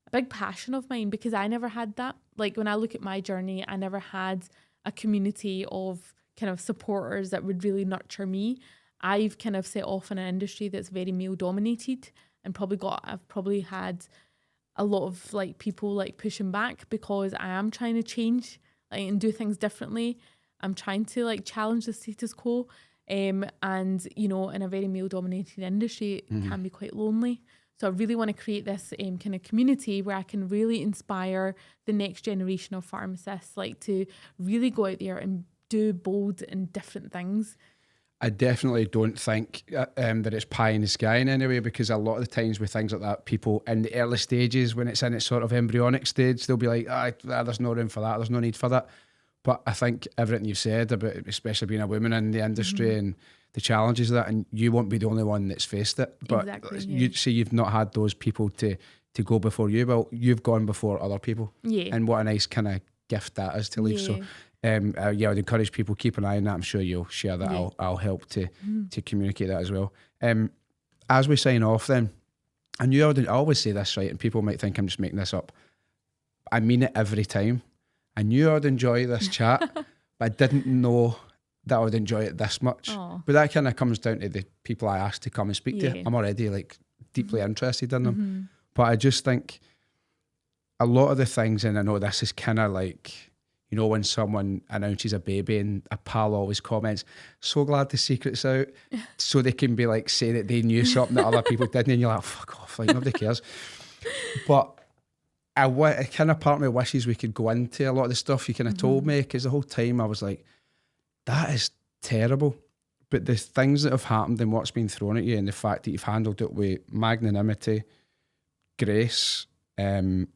a big passion of mine, because I never had that. Like, when I look at my journey, I never had a community of kind of supporters that would really nurture me. I've kind of set off in an industry that's very male dominated, and I've probably had a lot of like people like pushing back, because I am trying to change and do things differently. I'm trying to like challenge the status quo. And, in a very male dominated industry, it can be quite lonely. So I really want to create this kind of community where I can really inspire the next generation of pharmacists, like, to really go out there and do bold and different things. I definitely don't think that it's pie in the sky in any way, because a lot of the times with things like that, people in the early stages, when it's in its sort of embryonic stage, they'll be like, there's no room for that, there's no need for that. But I think everything you've said about, especially being a woman in the industry and the challenges of that, and you won't be the only one that's faced it. But you see, you've not had those people to go before you. Well, you've gone before other people. Yeah. And what a nice kind of gift that is to leave. So I'd encourage people, keep an eye on that. I'm sure you'll share that. Yeah. I'll help to communicate that as well. As we sign off then, I always say this, right, and people might think I'm just making this up. I mean it every time. I knew I'd enjoy this chat, but I didn't know that I would enjoy it this much. Aww. But that kind of comes down to the people I asked to come and speak to. I'm already like deeply interested in them. But I just think a lot of the things, and I know this is kind of like, when someone announces a baby and a pal always comments, so glad the secret's out, so they can be like, say that they knew something that other people didn't, and you're like, fuck off, like, nobody cares. But I kind of part of me wishes we could go into a lot of the stuff you kind of told me, because the whole time I was like, that is terrible. But the things that have happened and what's been thrown at you, and the fact that you've handled it with magnanimity, grace, and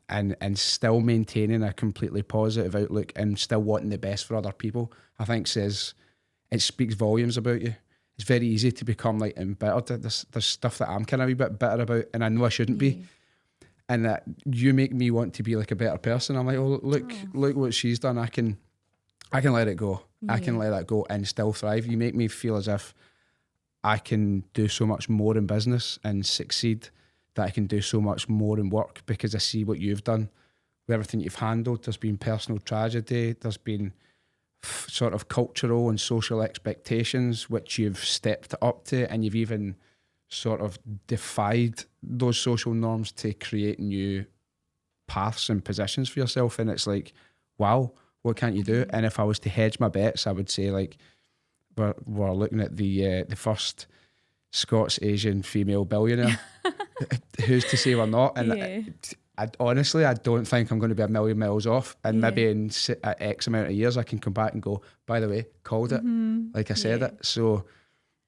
still maintaining a completely positive outlook and still wanting the best for other people, I think it speaks volumes about you. It's very easy to become like embittered. There's stuff that I'm kind of a wee bit bitter about, and I know I shouldn't be. and that you make me want to be like a better person. I'm like, oh, look what she's done. I can let it go. I can let that go and still thrive. You make me feel as if I can do so much more in business and succeed, that I can do so much more in work, because I see what you've done with everything you've handled. There's been personal tragedy. There's been sort of cultural and social expectations which you've stepped up to, and you've even sort of defied those social norms to create new paths and positions for yourself. And it's like, wow, what can't you do? And if I was to hedge my bets, I would say, like, we're looking at the first Scots Asian female billionaire. Who's to say we're not? And I honestly, I don't think I'm going to be a million miles off. And maybe in X amount of years, I can come back and go, by the way, called it. Like I said it. So,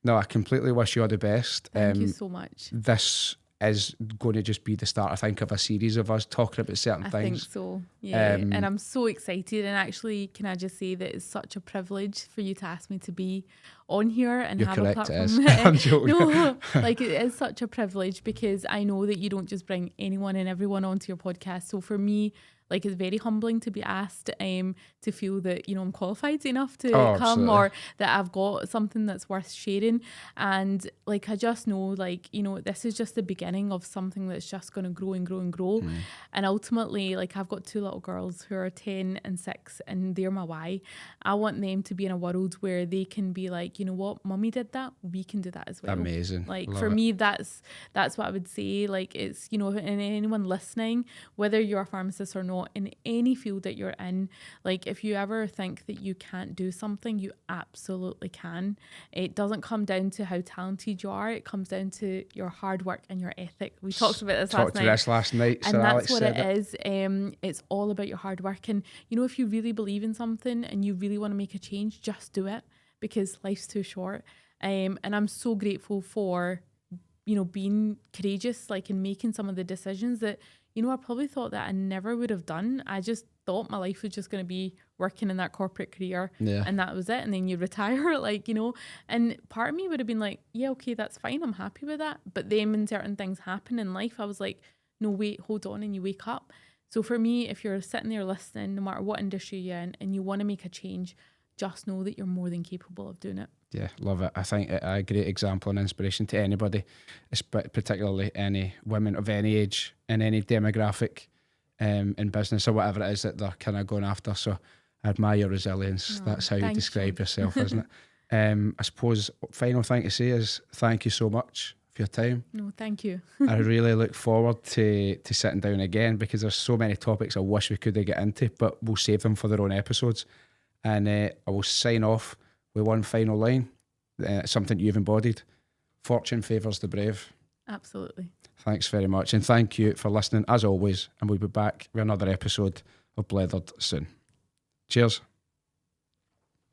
no, I completely wish you all the best. Thank you so much. This is going to just be the start, I think, of a series of us talking about certain things. I think so, yeah. And I'm so excited. And actually, can I just say that it's such a privilege for you to ask me to be on here and have a platform. It is. I'm joking. No, like, it is such a privilege, because I know that you don't just bring anyone and everyone onto your podcast. So for me, like, it's very humbling to be asked, to feel that, you know, I'm qualified enough to come, absolutely. Or that I've got something that's worth sharing. And like, I just know, like, you know, this is just the beginning of something that's just going to grow and grow and grow. And ultimately, like, I've got 2 little girls who are 10 and 6, and they're my why. I want them to be in a world where they can be like, you know what, mummy did that, we can do that as well. Amazing. Like, love for it. me, that's what I would say. Like, it's, you know, and anyone listening, whether you're a pharmacist or not, in any field that you're in, like, if you ever think that you can't do something, you absolutely can. It doesn't come down to how talented you are. It comes down to your hard work and your ethic. We talked about this last night. And that's what it is. It's all about your hard work. And, you know, if you really believe in something and you really want to make a change, just do it, because life's too short. And I'm so grateful for, you know, being courageous, like, in making some of the decisions that, you know, I probably thought that I never would have done. I just thought my life was just going to be working in that corporate career, and that was it. And then you retire, like, you know, and part of me would have been like, yeah, okay, that's fine. I'm happy with that. But then when certain things happen in life, I was like, no, wait, hold on. And you wake up. So for me, if you're sitting there listening, no matter what industry you're in, and you want to make a change, just know that you're more than capable of doing it. Yeah, love it. I think a great example and inspiration to anybody, particularly any women of any age and any demographic in business or whatever it is that they're kind of going after. So I admire your resilience. That's how you describe yourself, isn't it? I suppose final thing to say is thank you so much for your time. No, thank you. I really look forward to sitting down again, because there's so many topics I wish we could get into, but we'll save them for their own episodes. And I will sign off with one final line, something you've embodied. Fortune favours the brave. Absolutely. Thanks very much. And thank you for listening, as always. And we'll be back with another episode of Blethered soon. Cheers.